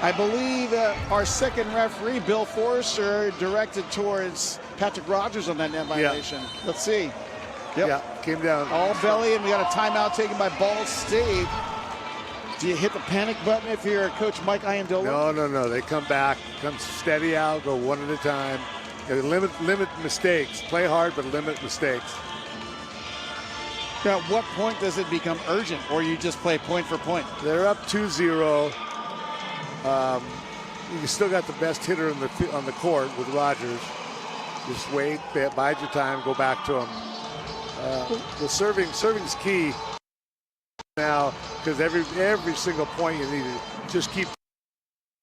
Speaker 1: I believe our second referee, Bill Forrester, directed towards Patrick Rogers on that net violation. Yeah. Let's see. Yep.
Speaker 2: Yeah, came down.
Speaker 1: All belly, and we got a timeout taken by Ball State. Do you hit the panic button if you're Coach Mike Iandolo?
Speaker 2: No. They come back, come steady out, go one at a time. Limit mistakes. Play hard, but limit mistakes.
Speaker 1: Now, at what point does it become urgent, or you just play point for point?
Speaker 2: They're up 2-0. You still got the best hitter on the court with Rogers. Just wait, bide your time, go back to him. The serving's key now because every single point you need to just keep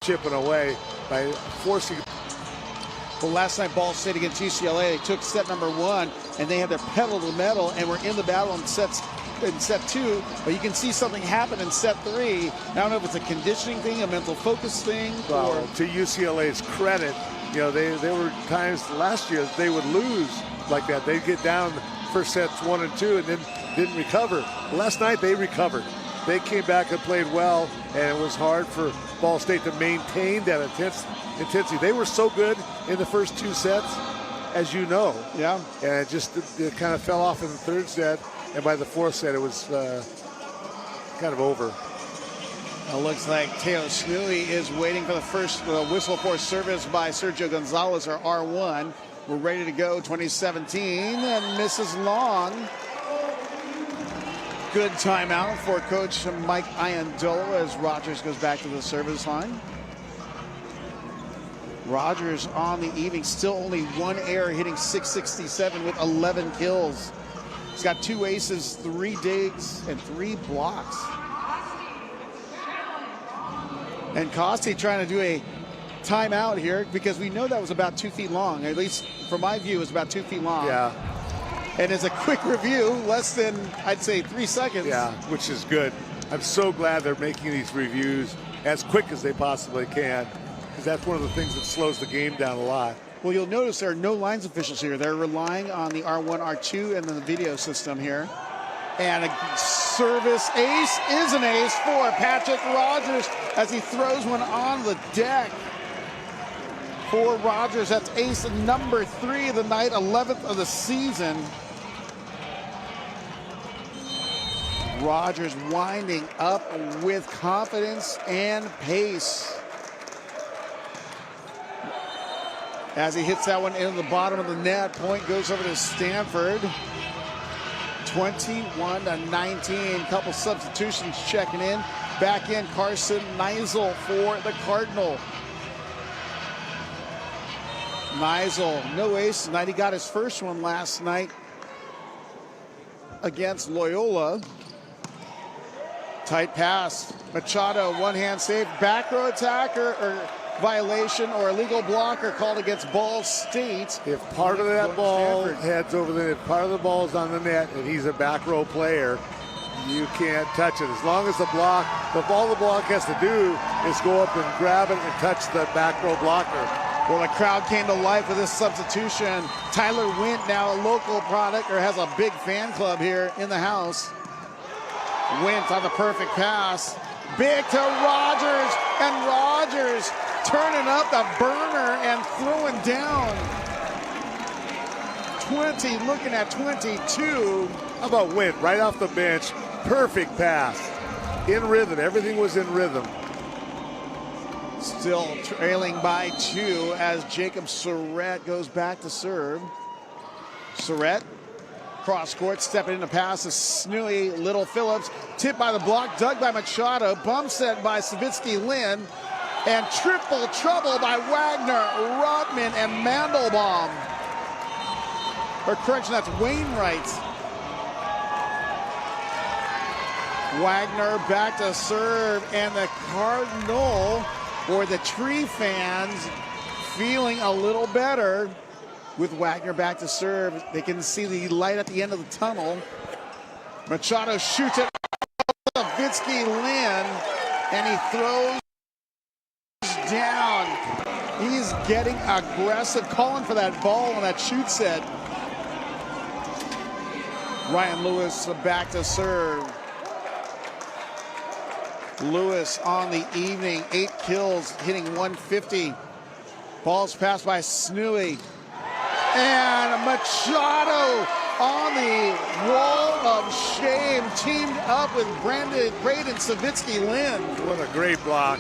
Speaker 2: chipping away by forcing.
Speaker 1: Well, last night Ball State against UCLA, they took set number 1 and they had their pedal to the metal and were in the battle in set 2, but you can see something happen in set 3. I don't know if it's a conditioning thing, a mental focus thing.
Speaker 2: Well, to UCLA's credit, you know, there were times last year they would lose like that. They'd get down first sets 1 and 2 and then didn't recover. Last night they recovered. They came back and played well, and it was hard for Ball State to maintain that intensity. They were so good in the first 2 sets, as you know.
Speaker 1: Yeah.
Speaker 2: And it kind of fell off in the 3rd set. And by the 4th set, it was kind of over.
Speaker 1: It looks like Teo Snui is waiting for the first whistle for service by Sergio Gonzalez, our R1. We're ready to go, 2017, and misses long. Good timeout for Coach Mike Iandola as Rogers goes back to the service line. Rogers on the evening, still only one error, hitting .667 with 11 kills. He's got 2 aces, 3 digs, and 3 blocks. And Costi trying to do a timeout here because we know that was about 2 feet long. At least from my view, it was about 2 feet long.
Speaker 2: Yeah.
Speaker 1: And as a quick review, less than, I'd say, 3 seconds.
Speaker 2: Yeah, which is good. I'm so glad they're making these reviews as quick as they possibly can, because that's one of the things that slows the game down a lot.
Speaker 1: Well, you'll notice there are no lines officials here. They're relying on the R1, R2, and then the video system here. And a service ace is an ace for Patrick Rogers as he throws one on the deck. For Rogers, that's ace number 3 of the night, 11th of the season. Rogers winding up with confidence and pace as he hits that one into the bottom of the net. Point goes over to Stanford. 21-19. Couple substitutions checking in. Back in Carson Neisel for the Cardinal. Neisel, no ace tonight. He got his first one last night against Loyola. Tight pass. Machado, one-hand save. Back row attacker or violation or illegal blocker called against Ball State.
Speaker 2: If part of that ball
Speaker 1: Stanford
Speaker 2: heads over the net, part of the ball is on the net, and he's a back row player, you can't touch it. As long as the block, all the block has to do is go up and grab it and touch the back row blocker.
Speaker 1: Well, the crowd came to life with this substitution. Tyler Wint, now a local product, or has a big fan club here in the house. Wint on the perfect pass. Big to Rogers, and Rogers turning up the burner and throwing down. 20, looking at 22.
Speaker 2: How about Wint, right off the bench, perfect pass. In rhythm, everything was in rhythm.
Speaker 1: Still trailing by 2 as Jacob Surratt goes back to serve. Surratt, cross court, stepping in to pass to Snooey Little Phillips. Tipped by the block, dug by Machado. Bump set by Savitsky Lynn. And triple trouble by Wagner, Rodman, and Mandelbaum. Or correction, that's Wainwright. Wagner back to serve, and the Cardinal, or the Tree fans, feeling a little better with Wagner back to serve. They can see the light at the end of the tunnel. Machado shoots it off Savitsky Lynn, and he throws down. He's getting aggressive, calling for that ball on that shoot set. Ryan Lewis back to serve. Lewis on the evening, 8 kills, hitting .150. Ball's passed by Snooey. And Machado on the wall of shame, teamed up with Braden Savitsky Lynn.
Speaker 2: What a great block.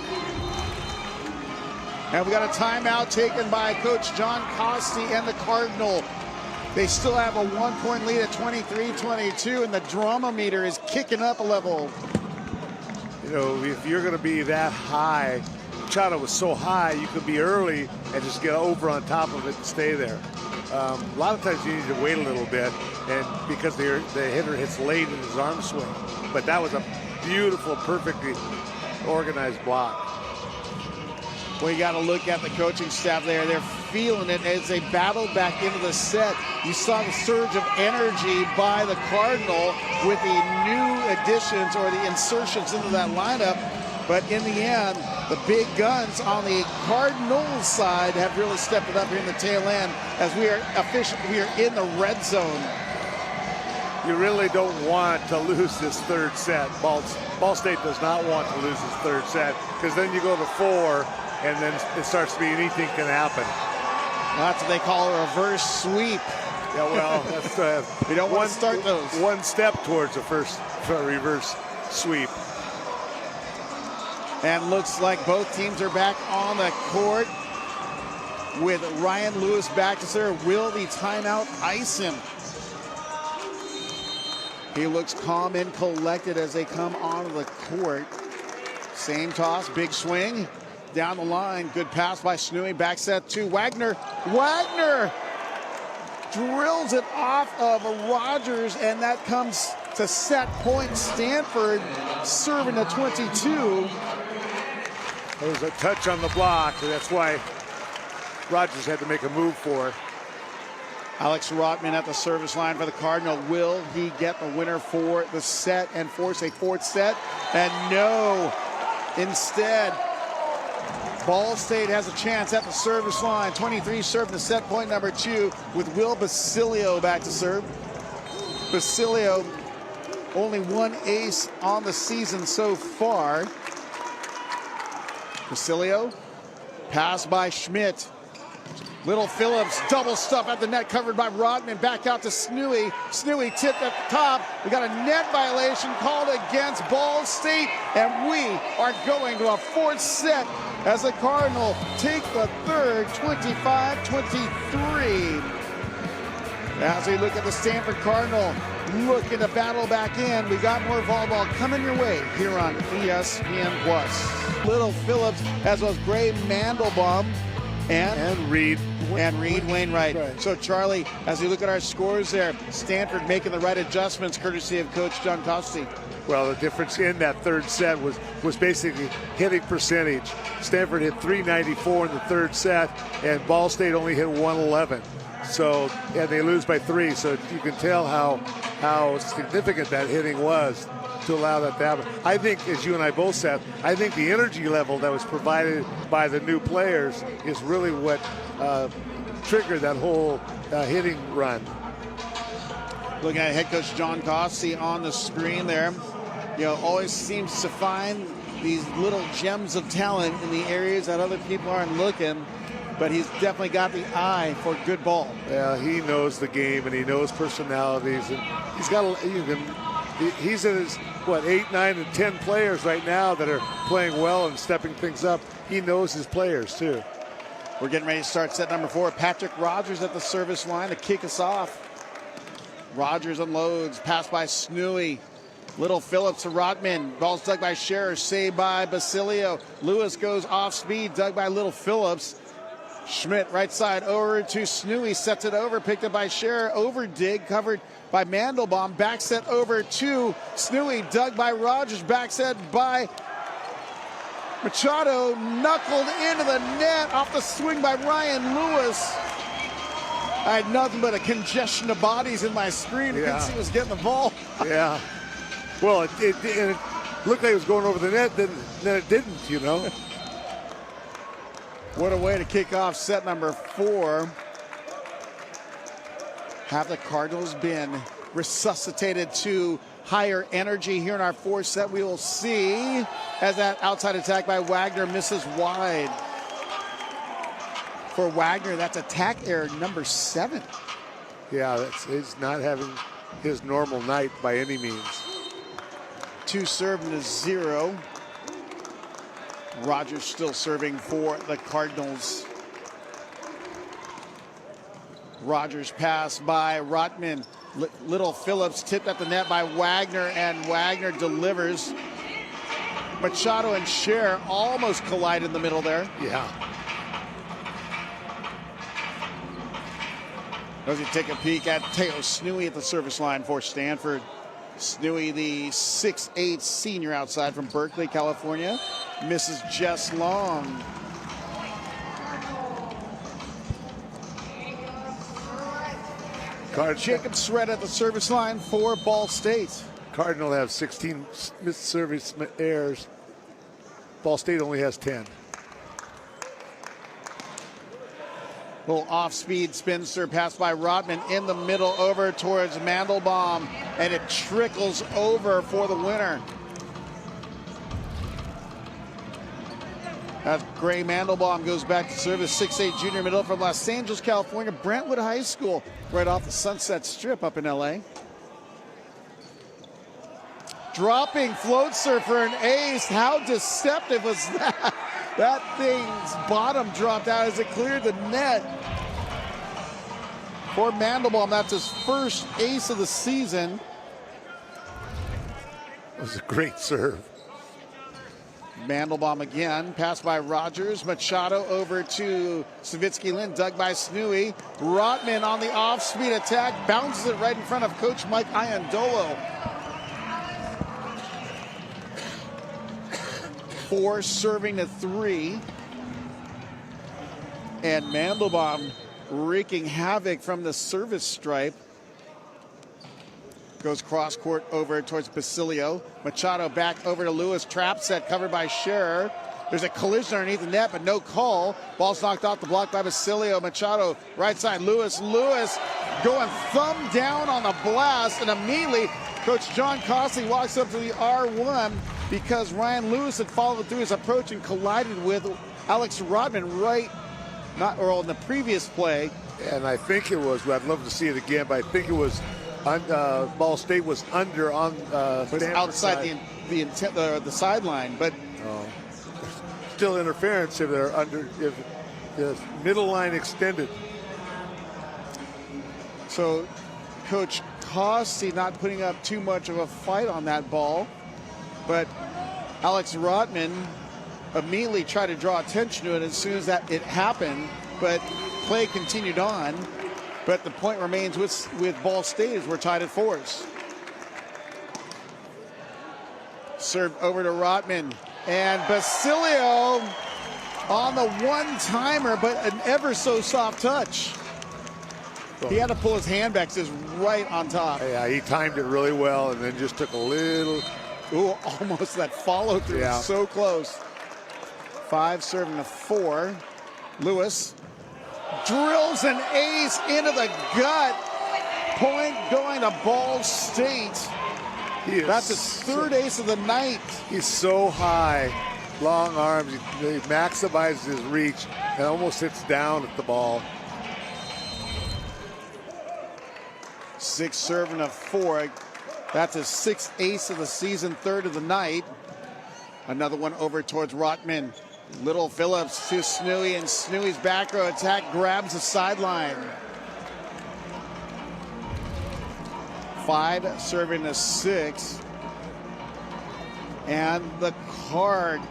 Speaker 1: And we got a timeout taken by Coach John Costi and the Cardinal. They still have a 1-point lead at 23-22, and the drama meter is kicking up a level.
Speaker 2: You know, if you're going to be that high, Machado was so high, you could be early and just get over on top of it and stay there. A lot of times you need to wait a little bit, and because the hitter hits late in his arm swing. But that was a beautiful, perfectly organized block.
Speaker 1: Well, you got to look at the coaching staff there. They're feeling it as they battle back into the set. You saw the surge of energy by the Cardinal with the new additions or the insertions into that lineup. But in the end, the big guns on the Cardinals side have really stepped it up here in the tail end as we are in the red zone.
Speaker 2: You really don't want to lose this third set. Ball State does not want to lose this third set, because then you go to 4 and then it starts to be anything can happen.
Speaker 1: That's what they call a reverse sweep.
Speaker 2: Yeah, well, that's
Speaker 1: we don't want to start those.
Speaker 2: One step towards a reverse sweep.
Speaker 1: And looks like both teams are back on the court with Ryan Lewis back to serve. Will the timeout ice him? He looks calm and collected as they come onto the court. Same toss, big swing. Down the line, good pass by Snooey. Back set to Wagner. Wagner drills it off of Rogers, and that comes to set point. Stanford serving the 22.
Speaker 2: There was a touch on the block, and that's why Rogers had to make a move for it.
Speaker 1: Alex Rotman at the service line for the Cardinal. Will he get the winner for the set and force a fourth set? And no. Instead, Ball State has a chance at the service line. 23 serving the set point number 2 with Will Basilio back to serve. Basilio, only one ace on the season so far. Basilio, pass by Schmidt. Little Phillips, double stuff at the net, covered by Rodman. Back out to Snooey. Snooey tipped at the top. We got a net violation called against Ball State, and we are going to a fourth set as the Cardinal take the third, 25-23. As we look at the Stanford Cardinal, looking to battle back in. We got more volleyball coming your way here on ESPN+. Little Phillips, as well as Gray Mandelbaum, and Reed Wainwright.
Speaker 2: Right.
Speaker 1: So Charlie, as we look at our scores there, Stanford making the right adjustments courtesy of Coach John Costi.
Speaker 2: Well, the difference in that third set was basically hitting percentage. Stanford hit 394 in the third set, and Ball State only hit 111. So, and they lose by 3. So you can tell how significant that hitting was to allow that to happen. I think, as you and I both said, I think the energy level that was provided by the new players is really what triggered that whole hitting run.
Speaker 1: Looking at head coach John Costi on the screen there, always seems to find these little gems of talent in the areas that other people aren't looking, but he's definitely got the eye for good ball.
Speaker 2: Yeah, he knows the game and he knows personalities, and he's in his 8, 9, and 10 players right now that are playing well and stepping things up. He knows his players too.
Speaker 1: We're getting ready to start set number 4. Patrick Rogers at the service line to kick us off. Rogers unloads, pass by Snooey. Little Phillips to Rotman. Ball's dug by Scherer, saved by Basilio. Lewis goes off speed, dug by Little Phillips. Schmidt right side over to Snooey, sets it over, picked up by Scherer. Over dig, covered by Mandelbaum. Back set over to Snooey, dug by Rogers. Back set by Machado, knuckled into the net off the swing by Ryan Lewis. I had nothing but a congestion of bodies in my screen.
Speaker 2: Yeah.
Speaker 1: Couldn't see who was getting the ball.
Speaker 2: Yeah. Well, it looked like it was going over the net, then it didn't,
Speaker 1: What a way to kick off set number 4. Have the Cardinals been resuscitated to higher energy here in our fourth set? We will see as that outside attack by Wagner misses wide. For Wagner, that's attack error number 7.
Speaker 2: Yeah, he's not having his normal night by any means.
Speaker 1: 2 serving to 0. Rogers still serving for the Cardinals. Rogers pass by Rotman. Little Phillips tipped at the net by Wagner, and Wagner delivers. Machado and Scherer almost collide in the middle there.
Speaker 2: Yeah.
Speaker 1: As we take a peek at Teo Snooey at the service line for Stanford. Snooey, the 6'8" senior outside from Berkeley, California, misses just long. Jacob Sred at the service line for Ball State.
Speaker 2: Cardinal have 16 missed service errors. Ball State only has 10.
Speaker 1: Little off-speed spinster pass by Rodman in the middle over towards Mandelbaum, and it trickles over for the winner. As Gray Mandelbaum goes back to service, 6'8" junior middle from Los Angeles, California, Brentwood High School, right off the Sunset Strip up in LA. Dropping float serve for an ace. How deceptive was that? That thing's bottom dropped out as it cleared the net. For Mandelbaum, that's his first ace of the season.
Speaker 2: It was a great serve.
Speaker 1: Mandelbaum again, passed by Rogers. Machado over to Savitsky-Lin, dug by Snooey. Rotman on the off-speed attack, bounces it right in front of Coach Mike Iandolo. 4 serving to 3. And Mandelbaum wreaking havoc from the service stripe. Goes cross court over towards Basilio. Machado back over to Lewis. Trap set covered by Scherer. There's a collision underneath the net, but no call. Ball's knocked off the block by Basilio. Machado right side. Lewis going thumb down on the blast, and immediately Coach John Costley walks up to the R1 because Ryan Lewis had followed through his approach and collided with Alex Rodman in the previous play.
Speaker 2: And I think it was, I'd love to see it again, but I think it was Ball State was under on Stanford
Speaker 1: outside
Speaker 2: side.
Speaker 1: the sideline, but
Speaker 2: still interference if they're under, if the middle line extended.
Speaker 1: So Coach Costy not putting up too much of a fight on that ball, but Alex Rotman immediately tried to draw attention to it as soon as it happened, but play continued on. But the point remains with Ball State as we're tied at 4s. Served over to Rotman. And Basilio on the one-timer, but an ever so soft touch. He had to pull his hand back, just right on top.
Speaker 2: Yeah, he timed it really well and then just took a little.
Speaker 1: Ooh, almost that follow-through. Yeah. So close. 5 serving to 4. Lewis drills an ace into the gut. Point going to Ball State. That's his 3rd ace of the night.
Speaker 2: He's so high, long arms. He maximizes his reach and almost hits down at the ball.
Speaker 1: 6 serving to 4. That's his 6th ace of the season, 3rd of the night. Another one over towards Rotman. Little Phillips to Snooey, and Snooey's back row attack grabs the sideline. 5 serving to 6. And the Card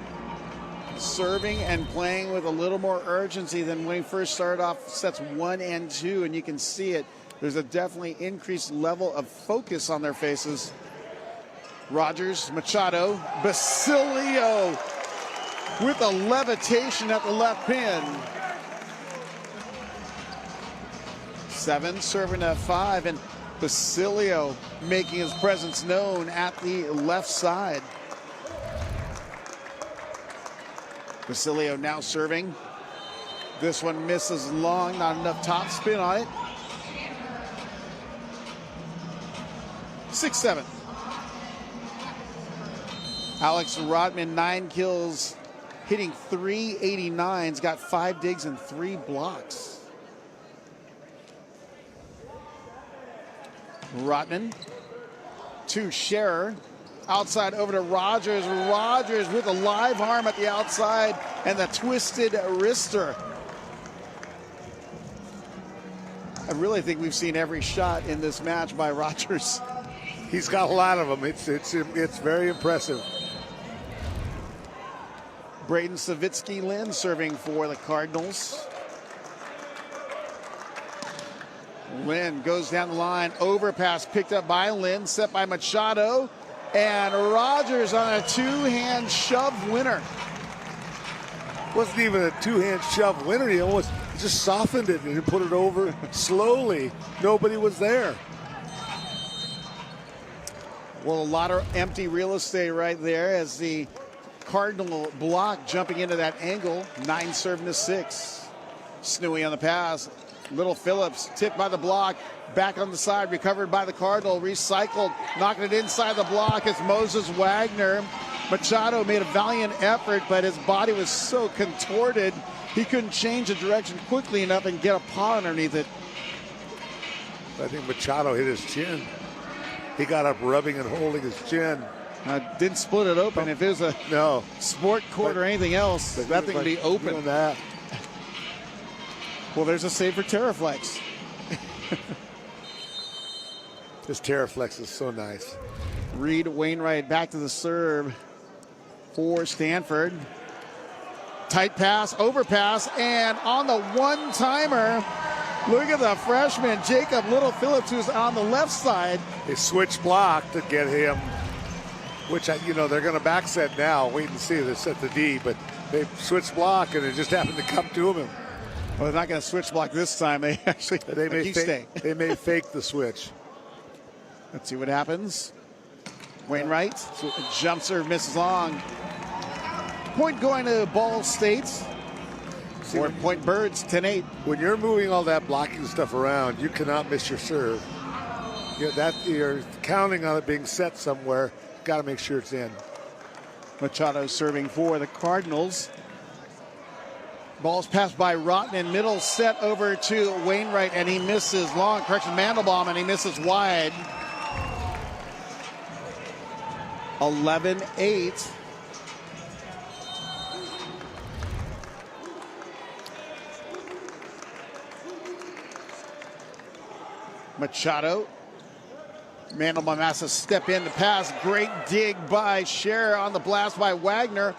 Speaker 1: serving and playing with a little more urgency than when he first started off sets 1 and 2, and you can see it. There's a definitely increased level of focus on their faces. Rogers, Machado, Basilio with a levitation at the left pin. 7 serving at 5, and Basilio making his presence known at the left side. Basilio now serving. This one misses long, not enough top spin on it. 6-7. Alex Rotman, 9 kills, hitting .389's, got 5 digs and 3 blocks. Rotman to Scherer. Outside over to Rogers. Rogers with a live arm at the outside and the twisted wrister. I really think we've seen every shot in this match by Rogers.
Speaker 2: He's got a lot of them. It's very impressive.
Speaker 1: Braden Savitsky-Lin serving for the Cardinals. Lin goes down the line. Overpass picked up by Lin, set by Machado. And Rogers on a 2-hand shove winner.
Speaker 2: Wasn't even a 2-hand shove winner. He almost just softened it and put it over slowly. Nobody was there.
Speaker 1: Well, a lot of empty real estate right there as the Cardinal block jumping into that angle. 9 serving to 6. Snooey on the pass. Little Phillips tipped by the block. Back on the side, recovered by the Cardinal. Recycled, knocking it inside the block. It's Moses Wagner. Machado made a valiant effort, but his body was so contorted, he couldn't change the direction quickly enough and get a paw underneath it.
Speaker 2: I think Machado hit his chin. He got up rubbing and holding his chin.
Speaker 1: Didn't split it open. If it was a sport court or anything else, that thing would be open.
Speaker 2: That.
Speaker 1: Well, there's a save for Terraflex.
Speaker 2: This Terraflex is so nice.
Speaker 1: Reed Wainwright back to the serve for Stanford. Tight pass, overpass, and on the one-timer, look at the freshman, Jacob Little Phillips, who's on the left side.
Speaker 2: They switch block to get him, which, they're going to back set now. Wait and see. They set the D, but they switch block, and it just happened to come to him.
Speaker 1: Well, they're not going to switch block this time. They actually
Speaker 2: they may fake the switch.
Speaker 1: Let's see what happens. Wainwright, jump serve, misses long. Point going to Ball State. 4-point Birds, 10-8.
Speaker 2: When you're moving all that blocking stuff around, you cannot miss your serve. You're counting on it being set somewhere. Got to make sure it's in.
Speaker 1: Machado serving for the Cardinals. Ball's passed by Rotten in middle, set over to Wainwright, and he misses long. Correction, Mandelbaum, and he misses wide. 11-8. Machado. Mandelbaum has to step in to pass. Great dig by Scherer on the blast by Wagner.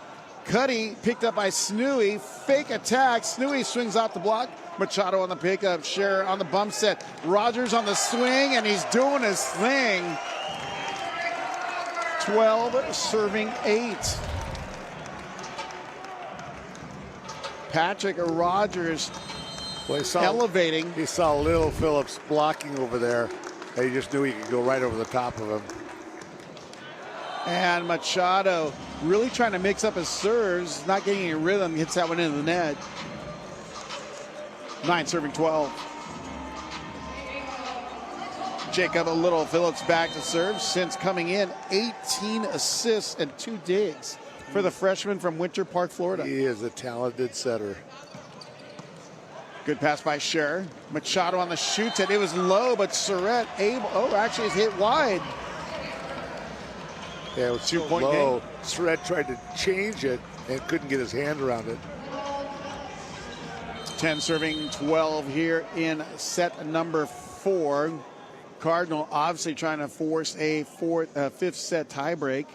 Speaker 1: Cuddy picked up by Snooey. Fake attack. Snooey swings out the block. Machado on the pickup. Scherer on the bump set. Rogers on the swing, and he's doing his thing. 12 serving 8. Patrick Rogers elevating.
Speaker 2: He saw Little Phillips blocking over there. He just knew he could go right over the top of him.
Speaker 1: And Machado really trying to mix up his serves, not getting any rhythm, hits that one into the net. 9 serving 12. Jacob Little Phillips back to serve since coming in. 18 assists and 2 digs for the freshman from Winter Park, Florida.
Speaker 2: He is a talented setter.
Speaker 1: Good pass by Scherer. Machado on the shoot it. It was low, but Surratt actually is hit wide.
Speaker 2: Yeah, it was 2-point low. Surratt tried to change it and couldn't get his hand around it.
Speaker 1: 10 serving 12 here in set number 4. Cardinal obviously trying to force a fifth set tiebreak.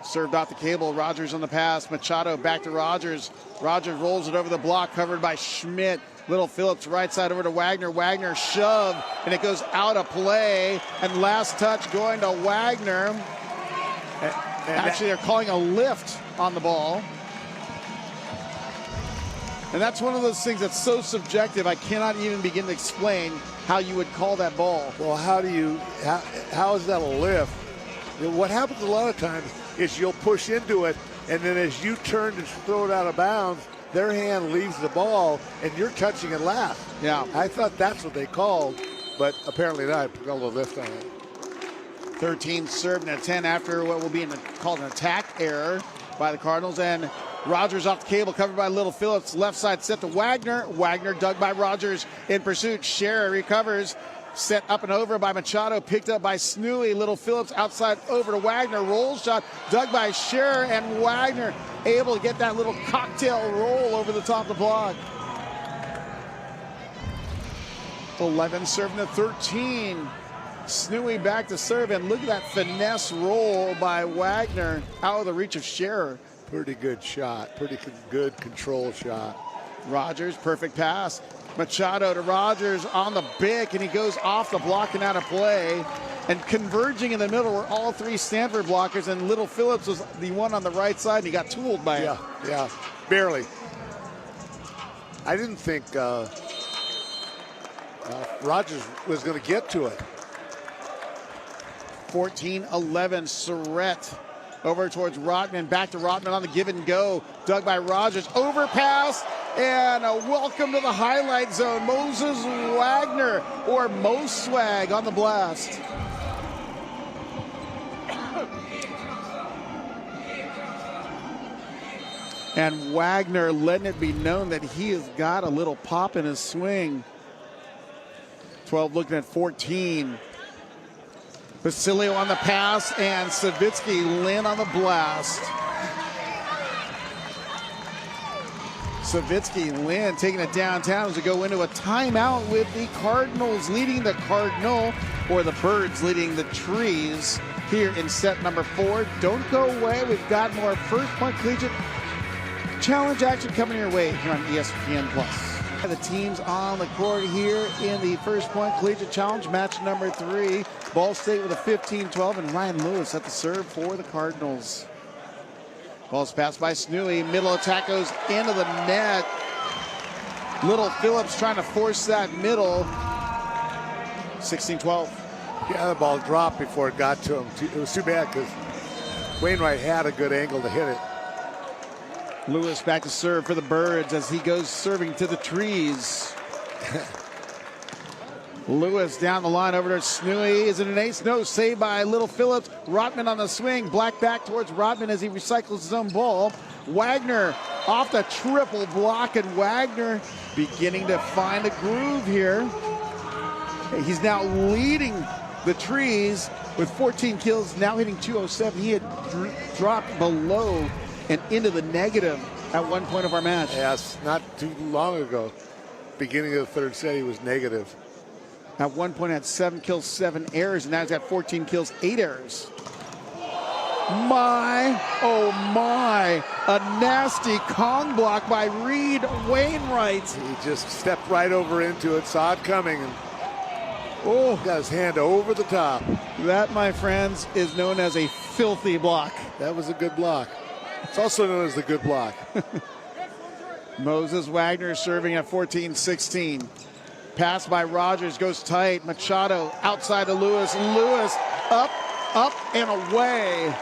Speaker 1: Served off the cable. Rogers on the pass. Machado back to Rogers. Rogers rolls it over the block, covered by Schmidt. Little Phillips right side over to Wagner. Wagner shove, and it goes out of play. And last touch going to Wagner. Actually, they're calling a lift on the ball. And that's one of those things that's so subjective, I cannot even begin to explain how you would call that ball.
Speaker 2: Well, how is that a lift? What happens a lot of times is you'll push into it, and then as you turn to throw it out of bounds, their hand leaves the ball, and you're touching it last.
Speaker 1: Yeah.
Speaker 2: I thought that's what they called, but apparently not. I called a lift on it.
Speaker 1: 13 served and a 10 after what will be called an attack error by the Cardinals. And Rogers off the cable, covered by Little Phillips. Left side set to Wagner. Wagner dug by Rogers in pursuit. Scherer recovers. Set up and over by Machado, picked up by Snooey. Little Phillips outside over to Wagner. Roll shot dug by Scherer, and Wagner able to get that little cocktail roll over the top of the block. 11 serving to 13. Snooey back to serve, and look at that finesse roll by Wagner out of the reach of Scherer.
Speaker 2: Pretty good shot, pretty good control shot.
Speaker 1: Rogers, perfect pass. Machado to Rogers on the bick, and he goes off the block and out of play. And converging in the middle were all 3 Stanford blockers, and Little Phillips was the one on the right side, and he got tooled by it.
Speaker 2: Yeah, barely. I didn't think Rogers was going to get to it.
Speaker 1: 14-11, Surratt over towards Rotman, back to Rotman on the give and go, dug by Rogers, overpass, and a welcome to the highlight zone. Moses Wagner, or Mo Swag, on the blast. And Wagner letting it be known that he has got a little pop in his swing. 12 looking at 14. Basilio on the pass, and Savitsky Lynn on the blast. Savitsky Lynn taking it downtown as we go into a timeout with the Cardinals leading the Cardinal, or the Birds leading the Trees here in set number 4. Don't go away. We've got more First Point Collegiate Challenge action coming your way here on ESPN+. The teams on the court here in the First Point Collegiate Challenge, match number 3. Ball State with a 15-12, and Ryan Lewis at the serve for the Cardinals. Ball's passed by Snooey. Middle attack goes into the net. Little Phillips trying to force that middle. 16-12.
Speaker 2: Yeah, the ball dropped before it got to him. It was too bad because Wainwright had a good angle to hit it.
Speaker 1: Lewis back to serve for the Birds as he goes serving to the Trees. Lewis down the line over to Snooey. Is it an ace? No. Saved by Little Phillips. Rotman on the swing. Black back towards Rotman as he recycles his own ball. Wagner off the triple block, and Wagner beginning to find a groove here. He's now leading the Trees with 14 kills, now hitting 207. He had dropped below and into the negative at one point of our match.
Speaker 2: Yes, not too long ago. Beginning of the third set, he was negative.
Speaker 1: At one point had 7 kills, 7 errors, and now he's got 14 kills, 8 errors. My, oh my, a nasty Kong block by Reed Wainwright.
Speaker 2: He just stepped right over into it, saw it coming, and got his hand over the top.
Speaker 1: That, my friends, is known as a filthy block.
Speaker 2: That was a good block. It's also known as the good block.
Speaker 1: Moses Wagner serving at 14-16. Pass by Rogers goes tight. Machado outside to Lewis. Lewis up, and away.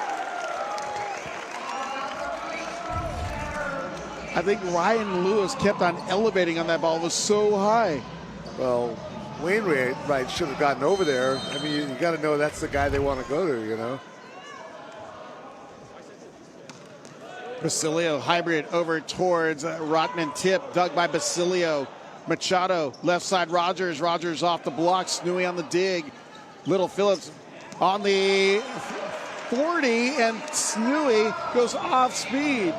Speaker 1: I think Ryan Lewis kept on elevating on that ball. It was so high.
Speaker 2: Well, Wainwright should have gotten over there. I mean, you got to know that's the guy they want to go to, you know.
Speaker 1: Basilio hybrid over towards Rotman. Tip dug by Basilio. Machado left side. Rogers off the block. Snooey on the dig. Little Phillips on the 40, and Snooey goes off speed.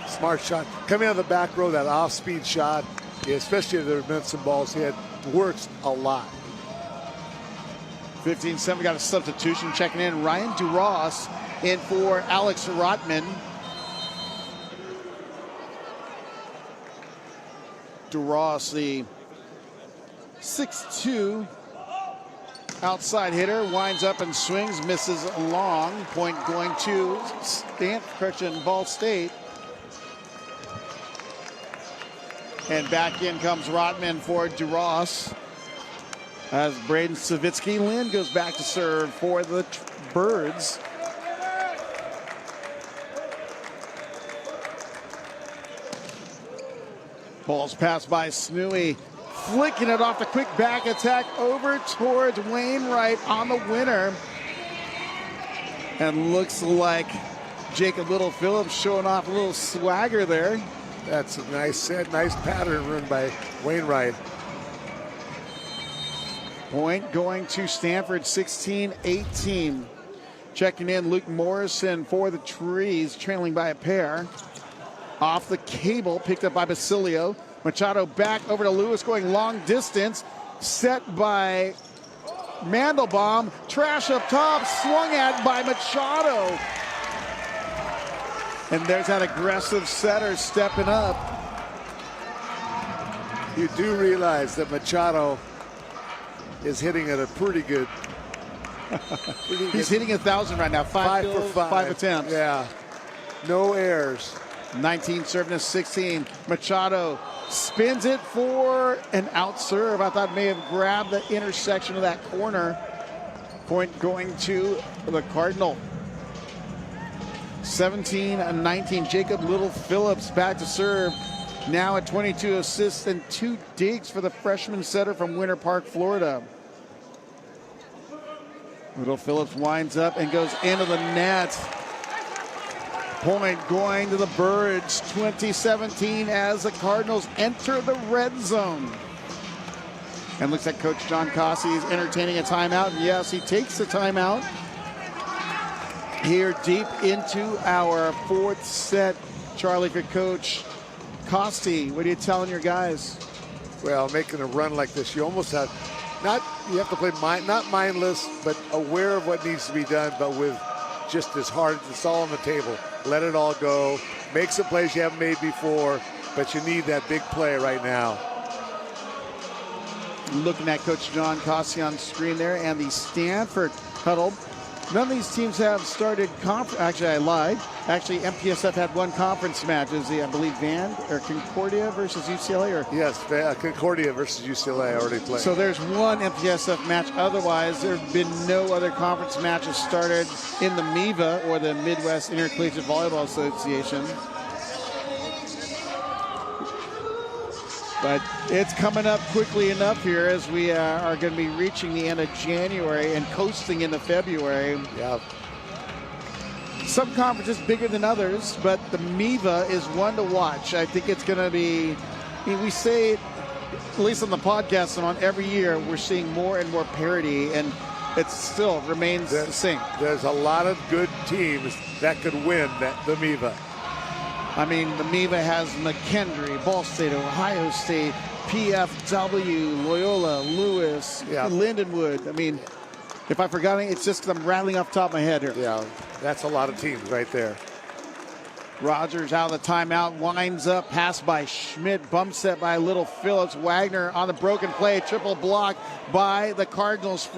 Speaker 2: Smart shot coming out of the back row. That off speed shot, especially if there have been some balls he had, works a lot.
Speaker 1: 15-7. Got a substitution checking in. Ryan Duras in for Alex Rotman. Duras, the 6'2" outside hitter, winds up and swings, misses long. Point going to Ball State. And back in comes Rotman for Duras as Braden Savitsky Lynn goes back to serve for the Birds. Ball's passed by Snooey, flicking it off the quick back attack over towards Wainwright on the winner. And looks like Jacob Little Phillips showing off a little swagger there.
Speaker 2: That's a nice set, nice pattern run by Wainwright.
Speaker 1: Point going to Stanford, 16-18. Checking in Luke Morrison for the Trees, trailing by a pair. Off the cable, picked up by Basilio. Machado back over to Lewis, going long distance. Set by Mandelbaum. Trash up top, swung at by Machado. And there's that aggressive setter stepping up.
Speaker 2: You do realize that Machado is hitting at a pretty good.
Speaker 1: He's hitting 1,000 right now. 5
Speaker 2: for
Speaker 1: 5 attempts.
Speaker 2: Yeah, no errors.
Speaker 1: 19 serving to 16. Machado spins it for an out serve. I thought may have grabbed the intersection of that corner. Point going to the Cardinal. 17-19. Jacob Little Phillips back to serve. Now at 22 assists and 2 digs for the freshman setter from Winter Park, Florida. Little Phillips winds up and goes into the net. Point going to the Birds, 2017, as the Cardinals enter the red zone. And looks like Coach John Cossey is entertaining a timeout. Yes, he takes the timeout here deep into our 4th set. Charlie, for Coach Costi, what are you telling your guys?
Speaker 2: Well, making a run like this, you almost have you have to play not mindless, but aware of what needs to be done, but with just as hard. It's all on the table. Let it all go. Make some plays you haven't made before, but you need that big play right now.
Speaker 1: Looking at Coach John Costi on screen there, and the Stanford huddle. None of these teams have started conference. Actually, I lied. Actually, MPSF had one conference match. Is I believe Concordia versus UCLA, or
Speaker 2: yes, Concordia versus UCLA already played.
Speaker 1: So there's one MPSF match. Otherwise, there have been no other conference matches started in the MIVA, or the Midwest Intercollegiate Volleyball Association. But it's coming up quickly enough here as we are going to be reaching the end of January and coasting into February.
Speaker 2: Yeah.
Speaker 1: Some conferences bigger than others, but the MIVA is one to watch. I think it's going to be, we say, at least on the podcast and on every year, we're seeing more and more parity, and it still remains the same.
Speaker 2: There's a lot of good teams that could win the MIVA.
Speaker 1: I mean, the MIVA has McKendree, Ball State, Ohio State, PFW, Loyola, Lewis, Lindenwood. I mean, if I forgot any, it's just because I'm rattling off the top of my head here.
Speaker 2: Yeah, that's a lot of teams right there.
Speaker 1: Rogers out of the timeout, winds up, pass by Schmidt, bump set by Little Phillips. Wagner on the broken play, triple block by the Cardinals.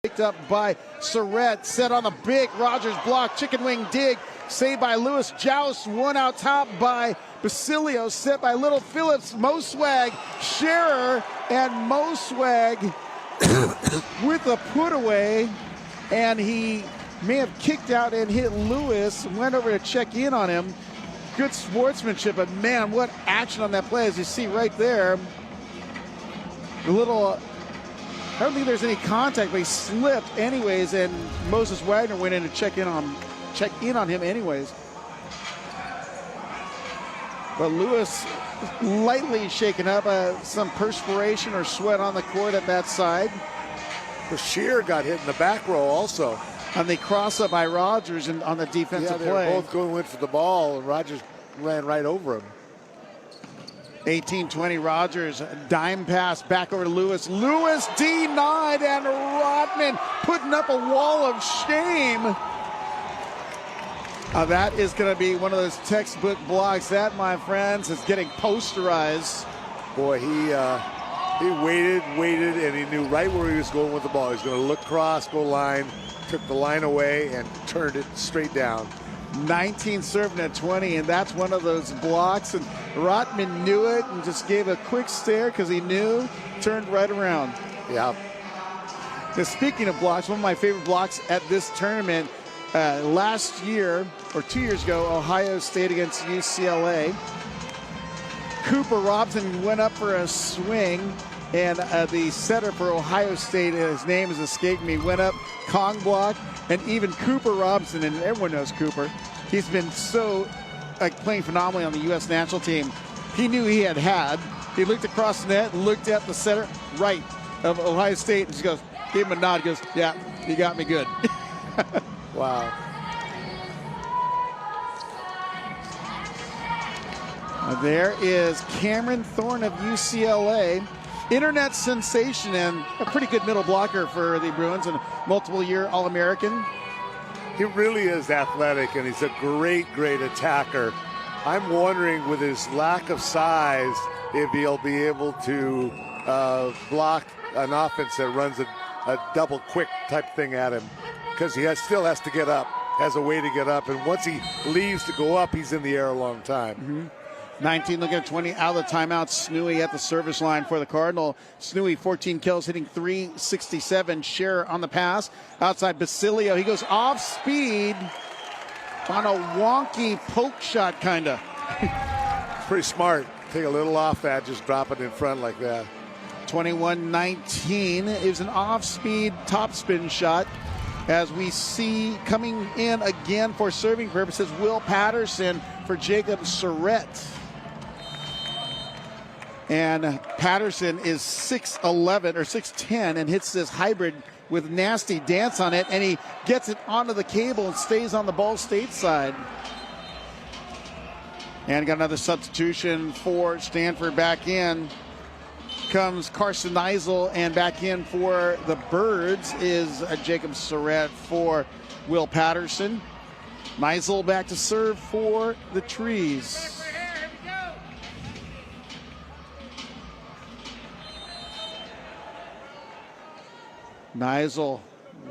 Speaker 1: Picked up by Surrett, set on the big Rogers block, chicken wing dig. Saved by Lewis. Joust, one out top by Basilio. Set by Little Phillips. Moswag, Scherer, and Moswag with a put away. And he may have kicked out and hit Lewis. Went over to check in on him. Good sportsmanship, but man, what action on that play, as you see right there. A little, I don't think there's any contact, but he slipped anyways, and Moses Wagner went in to check in on him anyways. But Lewis lightly shaken up, some perspiration or sweat on the court at that side.
Speaker 2: Bashir got hit in the back row also.
Speaker 1: On the cross up by Rogers and on the defensive
Speaker 2: play.
Speaker 1: They
Speaker 2: were both going for the ball, and Rogers ran right over him.
Speaker 1: 18-20 Rogers, dime pass back over to Lewis. Lewis denied, and Rodman putting up a wall of shame. That is going to be one of those textbook blocks. That, my friends, is getting posterized.
Speaker 2: Boy, he waited, and he knew right where he was going with the ball. He was going to look cross, go line, took the line away, and turned it straight down.
Speaker 1: 19 serving at 20, and that's one of those blocks. And Rotman knew it and just gave a quick stare because he knew, turned right around.
Speaker 2: Yeah.
Speaker 1: Now, speaking of blocks, one of my favorite blocks at this tournament, last year, or 2 years ago, Ohio State against UCLA. Cooper Robson went up for a swing, and the setter for Ohio State, his name has escaped me, went up, Kong block, and even Cooper Robson, and everyone knows Cooper, he's been so playing phenomenally on the U.S. national team. He knew he had. He looked across the net, looked at the center right of Ohio State, and just goes, gave him a nod, goes, yeah, you got me good.
Speaker 2: Wow.
Speaker 1: There is Cameron Thorne of UCLA. Internet sensation and a pretty good middle blocker for the Bruins and multiple-year All-American.
Speaker 2: He really is athletic, and he's a great, great attacker. I'm wondering, with his lack of size, if he'll be able to block an offense that runs a double quick type thing at him, because he still has to get up, has a way to get up, and once he leaves to go up, he's in the air a long time.
Speaker 1: Mm-hmm. 19 looking at 20 out of the timeout. Snooey at the service line for the Cardinal. Snooey 14 kills, hitting .367. Scherer on the pass. Outside Basilio. He goes off speed on a wonky poke shot, kind of.
Speaker 2: Pretty smart. Take a little off that, just drop it in front like that.
Speaker 1: 21-19 is an off-speed topspin shot. As we see coming in again for serving purposes, Will Patterson for Jacob Surrett. And Patterson is 6'11" or 6'10" and hits this hybrid with nasty dance on it, and he gets it onto the cable and stays on the Ball State side. And got another substitution for Stanford. Back in comes Carson Neisel, and back in for the Birds is Jacob Surratt for Will Patterson. Neisel back to serve for the Trees. Neisel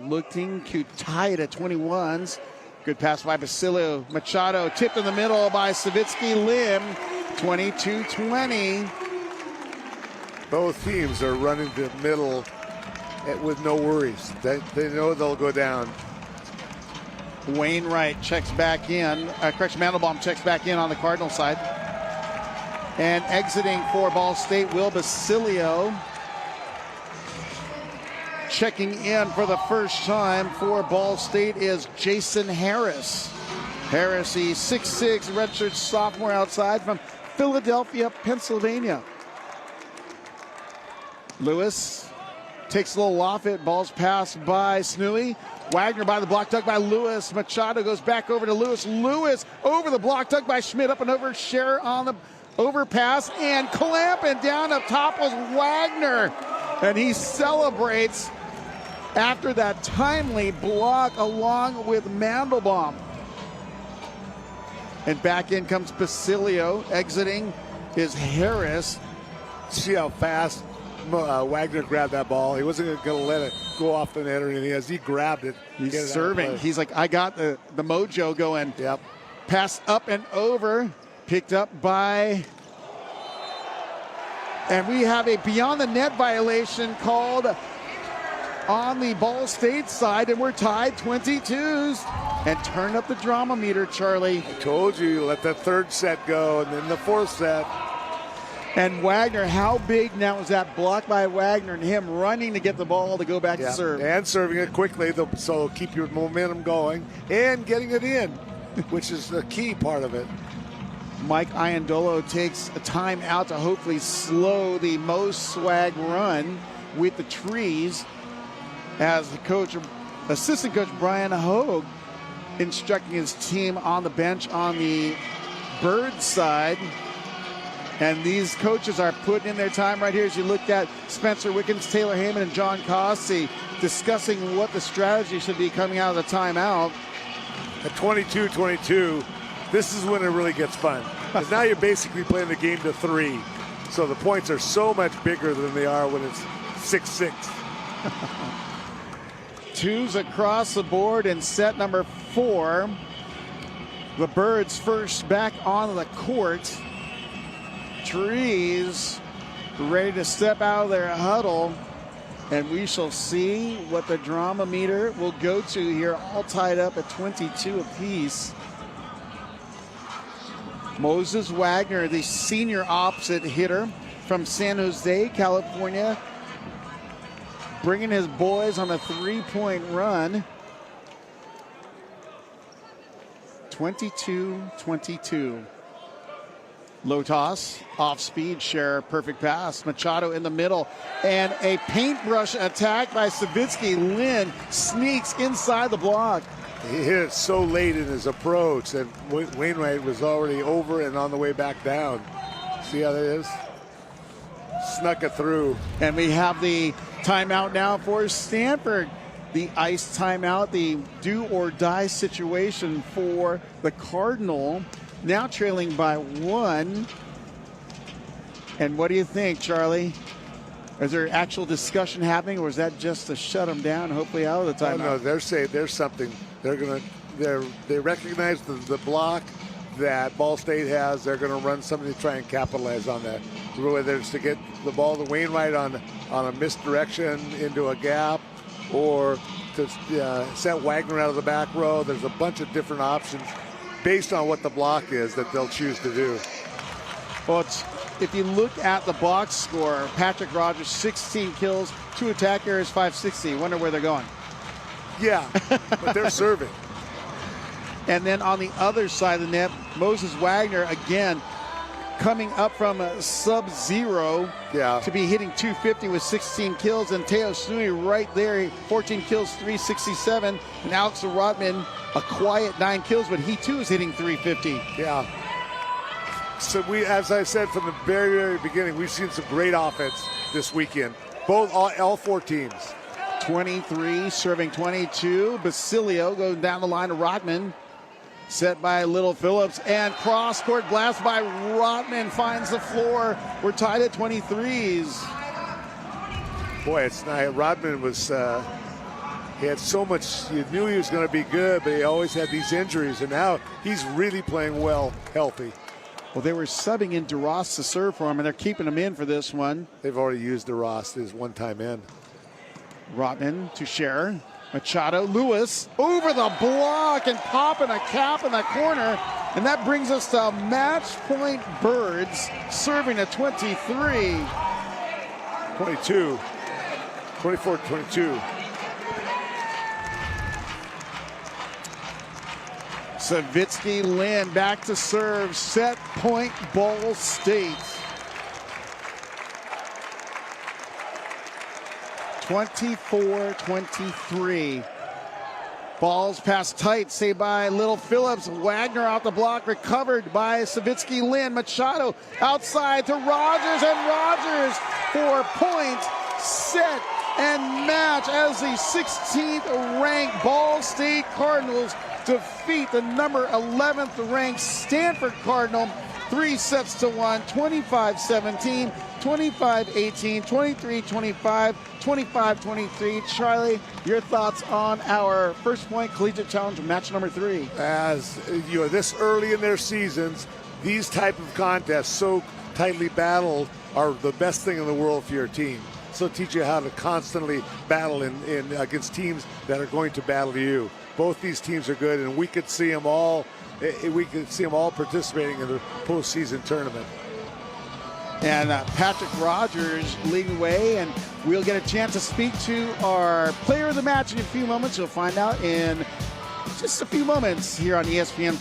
Speaker 1: looking to tie it at 21s. Good pass by Basilio. Machado tipped in the middle by Savitsky Lim. 22-20.
Speaker 2: Both teams are running the middle with no worries. They know they'll go down.
Speaker 1: Wainwright checks back in. Mandelbaum checks back in on the Cardinal side. And exiting for Ball State, Will Basilio. Checking in for the first time for Ball State is Jason Harris. Harris, the 6'6", redshirt sophomore outside from Philadelphia, Pennsylvania. Lewis takes a little off it. Ball's passed by Snooey. Wagner by the block, tugged by Lewis. Machado goes back over to Lewis. Lewis over the block, tugged by Schmidt. Up and over, Scherer on the overpass. And clamping down up top was Wagner. And he celebrates after that timely block along with Mandelbaum. And back in comes Basilio. Exiting is Harris.
Speaker 2: See how fast Wagner grabbed that ball. He wasn't going to let it go off the net or anything. As he grabbed it,
Speaker 1: he's serving. He's like, I got the mojo going.
Speaker 2: Yep.
Speaker 1: Pass up and over. Picked up by... And we have a beyond the net violation called on the Ball State side, and we're tied 22s. And turn up the drama meter, Charlie.
Speaker 2: I told you, let the third set go, and then the fourth set.
Speaker 1: And Wagner, how big now was that block by Wagner and him running to get the ball to go back to serve?
Speaker 2: And serving it quickly, so keep your momentum going and getting it in, which is the key part of it.
Speaker 1: Mike Iandolo takes a time out to hopefully slow the most swag run with the Trees as the coach, assistant coach Brian Hogue, instructing his team on the bench on the Bird side. And these coaches are putting in their time right here as you look at Spencer Wickens, Taylor Heyman, and John Cossey discussing what the strategy should be coming out of the timeout.
Speaker 2: At 22-22, this is when it really gets fun. Because now you're basically playing the game to 3. So the points are so much bigger than they are when it's 6-6.
Speaker 1: Twos across the board in set number 4. The Birds first back on the court. Trees ready to step out of their huddle, and we shall see what the drama meter will go to here, all tied up at 22 apiece. Moses Wagner, the senior opposite hitter from San Jose, California, bringing his boys on a 3-point run. 22-22. Low toss, off speed, Scherer, perfect pass. Machado in the middle, and a paintbrush attack by Savitsky. Lin sneaks inside the block.
Speaker 2: He hit it so late in his approach that Wainwright was already over and on the way back down. See how that is? Snuck it through.
Speaker 1: And we have the timeout now for Stanford. The ice timeout, the do or die situation for the Cardinal. Now trailing by 1. And what do you think, Charlie? Is there actual discussion happening, or is that just to shut them down, hopefully out of the timeout?
Speaker 2: Oh, no, they're saying there's something. They recognize the block that Ball State has. They're going to run something to try and capitalize on that. Whether it's to get the ball to Wainwright on a misdirection into a gap, or to send Wagner out of the back row. There's a bunch of different options based on what the block is that they'll choose to do.
Speaker 1: Well, if you look at the box score, Patrick Rogers, 16 kills, 2 attack errors, 560. Wonder where they're going.
Speaker 2: Yeah, but they're serving.
Speaker 1: And then on the other side of the net, Moses Wagner, again, coming up from a sub-zero to be hitting 250 with 16 kills. And Teo Snui right there, 14 kills, 367. And Alex Rodman, a quiet 9 kills, but he too is hitting 350.
Speaker 2: Yeah. So as I said from the very, very beginning, we've seen some great offense this weekend. All 4 teams.
Speaker 1: 23 serving 22. Basilio goes down the line to Rodman. Set by Little Phillips, and cross-court blast by Rodman finds the floor. We're tied at 23s.
Speaker 2: Boy, it's nice. Rodman was, he had so much, you knew he was going to be good, but he always had these injuries, and now he's really playing well, healthy.
Speaker 1: Well, they were subbing in DeRoss to serve for him, and they're keeping him in for this one.
Speaker 2: They've already used DeRoss his one-time in.
Speaker 1: Rodman to share. Machado, Lewis over the block and popping a cap in the corner. And that brings us to match point Birds serving at 23.
Speaker 2: 22. 24-22.
Speaker 1: Savitsky Lynn back to serve. Set point Ball State. 24-23. Balls passed tight, saved by Little Phillips. Wagner out the block, recovered by Savitsky Lynn. Machado outside to Rogers, and Rogers for point, set, and match as the 16th ranked Ball State Cardinals defeat the number 11th ranked Stanford Cardinal 3-1, 25-17, 25-18, 23-25, 25-23. Charlie, your thoughts on our First Point Collegiate Challenge match number 3?
Speaker 2: As you know, this early in their seasons, these type of contests, so tightly battled, are the best thing in the world for your team. So teach you how to constantly battle in against teams that are going to battle you. Both these teams are good, and we could see them all. We could see them all participating in the postseason tournament.
Speaker 1: And Patrick Rogers leading the way, and we'll get a chance to speak to our player of the match in a few moments. You'll find out in just a few moments here on ESPN+.